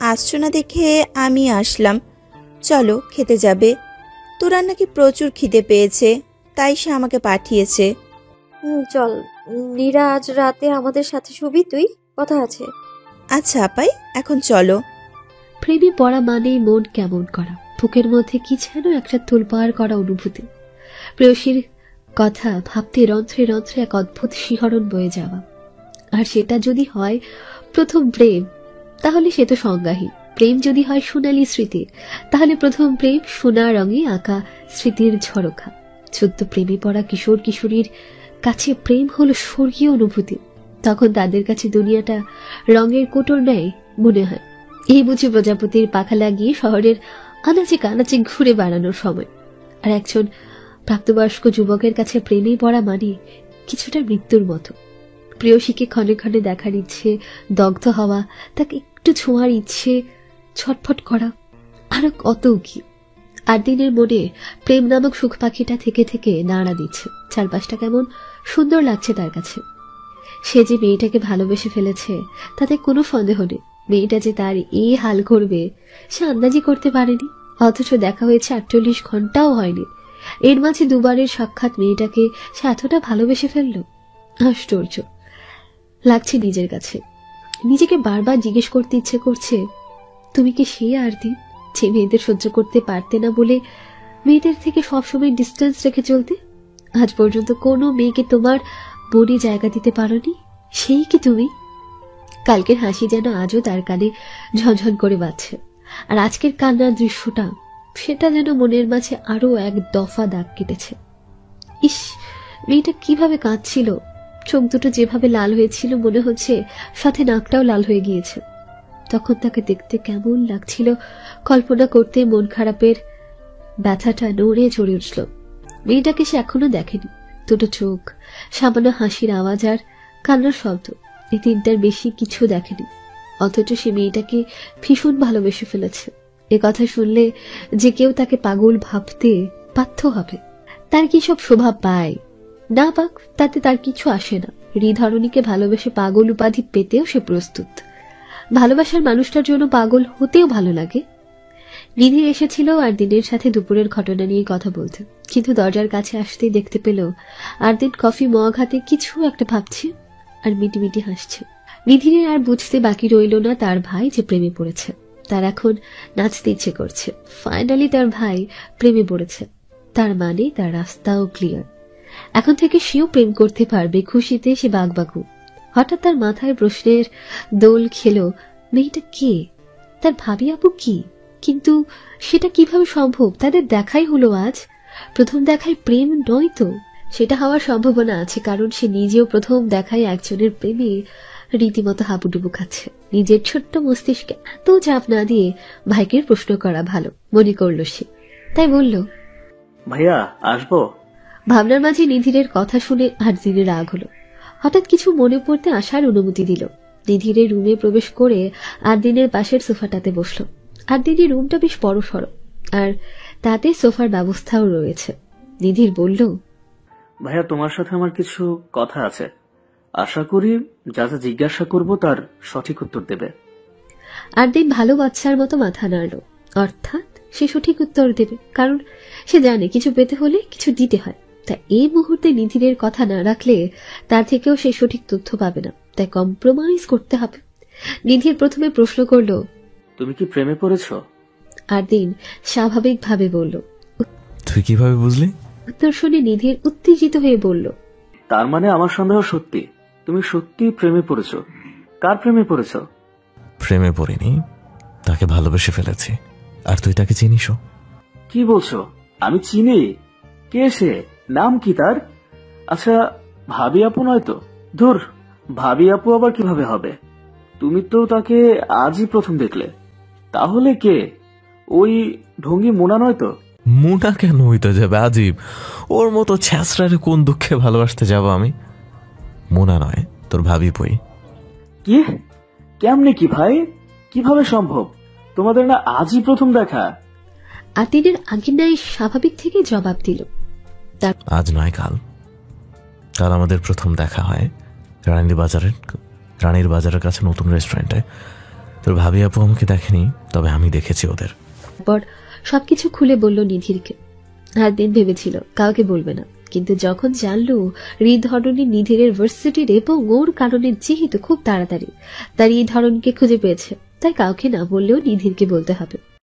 আসছো না দেখে আমি আসলাম। চলো, খেতে যাবে? তোরা নাকি প্রচুর খিদে পেয়েছে, তাই সে আমাকে পাঠিয়েছে। চল, নীরা আজ রাতে আমাদের সাথে শুবি তুই, কথা আছে। আচ্ছা আপাই, এখন চলো। প্রেমে পড়া মানেই মন কেমন করা, বুকের মধ্যে কি যেন একটা তোলপাড় করা অনুভূতি। প্রেয়সীর কথা ভাবতে রন্ধ্রে রন্ধ্রে এক অদ্ভুত শিহরণ বয়ে যাওয়া। আর সেটা যদি হয় প্রথম প্রেম, তাহলে সে তো সংজ্ঞাহীন। প্রেম যদি হয় সোনালী স্মৃতি, তাহলে প্রথম প্রেম সোনা রঙে আঁকা স্মৃতির ঝরোখা। সদ্য প্রেমে পড়া কিশোর কিশোরীর কাছে প্রেম হলো স্বর্গীয় অনুভূতি। তখন তাদের কাছে দুনিয়াটা রঙের কোটর ন্যায় মনে হয়। এই বুঝি প্রজাপতির পাখা লাগিয়ে শহরের আনাচে কানাচে ঘুরে বেড়ানোর সময়। আর একজন প্রাপ্তবয়স্ক যুবকের কাছে প্রেমে পড়া মানে কিছুটা মৃত্যুর মতো। প্রেয়সীকে ক্ষণে ক্ষণে দেখার ইচ্ছে, দগ্ধ হওয়া, তাকে একটু ছোঁয়ার ইচ্ছে, ছটফট করা, আরো কত কি। আর দিনের মনে প্রেম নামক সুখ পাখিটা থেকে থেকে নাড়া দিচ্ছে। চারপাশটা কেমন সুন্দর লাগছে তার কাছে। সে যে মেয়েটাকে ভালোবেসে ফেলেছে তাতে কোনো সন্দেহ নেই। মেয়েটা যে তার এই হাল করবে সে আন্দাজি করতে পারেনি। অথচ দেখা হয়েছে 48 ঘন্টাও হয়নি, এর মাঝে দুবারের সাক্ষাৎ মেয়েটাকে সে এতটা ভালোবেসে ফেলল। আশ্চর্য লাগছে নিজের কাছে। নিজেকে বারবার জিজ্ঞেস করতে ইচ্ছে করছে, তুমি কি সেই আরদিন যে মেয়েদের সহ্য করতে পারতে না বলে মেয়েদের থেকে সবসময় ডিস্টেন্স রেখে চলতে? আজ পর্যন্ত কোনো মেয়েকে তোমার মনে জায়গা দিতে পারোনি, সেই কি তুমি? কালকের হাসি যেন আজও তার কানে ঝনঝন করে বাজছে। আর আজকের কান্নার দৃশ্যটা, সেটা যেন মনের মাঝে আরো এক দফা দাগ কেটেছে। ইস, মেয়েটা কিভাবে কাঁদছিল, চোখ দুটো যেভাবে লাল হয়েছিল মনে হচ্ছে সাথে নাকটাও লাল হয়ে গিয়েছে। তখন তাকে দেখতে কেমন লাগছিল কল্পনা করতে মন খারাপের ব্যথাটা নড়ে চড়ে উঠল। মেয়েটাকে সে এখনো দেখেনি। দুটো চোখ, সামান্য হাসির আওয়াজ আর কান্নার শব্দ, এই তিনটার বেশি কিছু দেখেনি। অথচ সে মেয়েটাকে ভীষণ ভালোবেসে ফেলেছে। এ কথা শুনলে যে কেউ তাকে পাগল ভাবতে বাধ্য হবে। তার কি সব শোভা পায় না পাক, তাতে তার কিছু আসে না। হৃধরণীকে ভালোবেসে পাগল উপাধি পেতেও সে প্রস্তুত। ভালোবাসার মানুষটার জন্য পাগল হতেও ভালো লাগে। নিধি এসেছিল আর দিনের সাথে দুপুরের ঘটনা নিয়ে কথা বলতে, কিন্তু দরজার কাছে আসতেই দেখতে পেল আর দিন কফি মগ হাতে কিছু একটা ভাবছে আর মিটিমিটি হাসছে। নিধির আর বুঝতে বাকি রইল না তার ভাই যে প্রেমে পড়েছে। তার এখন নাচতে ইচ্ছে করছে। ফাইনালি তার ভাই প্রেমে পড়েছে, তার মানে তার রাস্তাও ক্লিয়ার। এখন থেকে সেও প্রেম করতে পারবে খুশিতে। সে বাগবাগু। হঠাৎ তার মাথায় প্রশ্নের দোল খেল, মেয়েটা কে? তার ভাবি আপু কি? কিন্তু সেটা কিভাবে সম্ভব? তাদের দেখাই হলো আজ। প্রথম দেখায় প্রেম নয় তো? সেটা হওয়ার সম্ভাবনা আছে, কারণ সে নিজেও প্রথম দেখায় একজনের প্রেমে রীতিমতো হাবুডুবু খাচ্ছে। নিজের ছোট্ট মস্তিষ্কে এত চাপ না দিয়ে ভাইকে প্রশ্ন করা ভালো মনে করল সে। তাই বলল, ভাইয়া আসবো? ভাবনার মাঝে নিধিরের কথা শুনে আর দিনে রাগ হলো। হঠাৎ কিছু মনে পড়তে আসার অনুমতি দিল। নিধিরের রুমে প্রবেশ করে আর দিনের পাশের সোফাটাতে বসল। আর দিনের রুমটা বেশ বড় সড়ো, আর তাতে সোফার ব্যবস্থাও রয়েছে। নিধির বলল, ভাইয়া তোমার সাথে আমার কিছু কথা আছে। আশা করি যা যা জিজ্ঞাসা করব তার সঠিক উত্তর দেবে। আর দিন ভালো বাচ্চার মতো মাথা নাড়ল। অর্থাৎ সে সঠিক উত্তর দেবে, কারণ সে জানে কিছু পেতে হলে কিছু দিতে হয়। তাই এই মুহূর্তে নিধিরের কথা না রাখলে তার থেকেও সে সঠিক তথ্য পাবে না। তাই কম্প্রোমাইজ করতে হবে। নিধির প্রথমে প্রশ্ন করল, তুমি কি প্রেমে পড়েছ? আর দিন স্বাভাবিকভাবে বলল। তুই কিভাবে বুঝলি? উত্তর শুনে নিধির উত্তেজিত হয়ে বলল, তার মানে আমার সন্দেহ সত্যি, তুমি সত্যি প্রেমে পড়েছ। কার প্রেমে পড়েছ? প্রেমে পড়িনি, তাকে ভালোবেসে ফেলেছি। আর তুই তাকে চিনিস? কি বলছো? আমি চিনি। কে সে? নাম কি তার? আচ্ছা, ভাবি আপু নয় তো? ধুর, ভাবি আপু আবার কিভাবে হবে? তুমি তো তাকে আজই প্রথম দেখলে। তাহলে কে? ওই ঢঙ্গি মোনা নয় তো? মুনা কেন হইতে যাবে? আজীব, ওর মতো ছ্যাঁচড়ারে কোন দুঃখে ভালোবাসতে যাব আমি? মুনা নয়, তোর ভাবি পই। কি? কেমনে কি ভাই? কিভাবে সম্ভব? তোমাদের না আজই প্রথম দেখা? আতিনের আগে নাই স্বাভাবিক থেকে জবাব দিল, আজ নয় কাল। কাল আমাদের প্রথম দেখা হয় রানীর বাজারের কাছে নতুন রেস্টুরেন্টে। তোর ভাবি আপু আমাকে দেখেনি, তবে আমি দেখেছি ওদের। পর সবকিছু খুলে বলল নিধিরকে। একদিন ভেবেছিল কাউকে বলবে না, কিন্তু যখন জানলো হৃদহরণী নিধিরের ভার্সিটির এবং ওর কারণে যেহেতু খুব তাড়াতাড়ি তার এই ধরনকে খুঁজে পেয়েছে, তাই কাউকে না বললেও নিধিরকে বলতে হবে।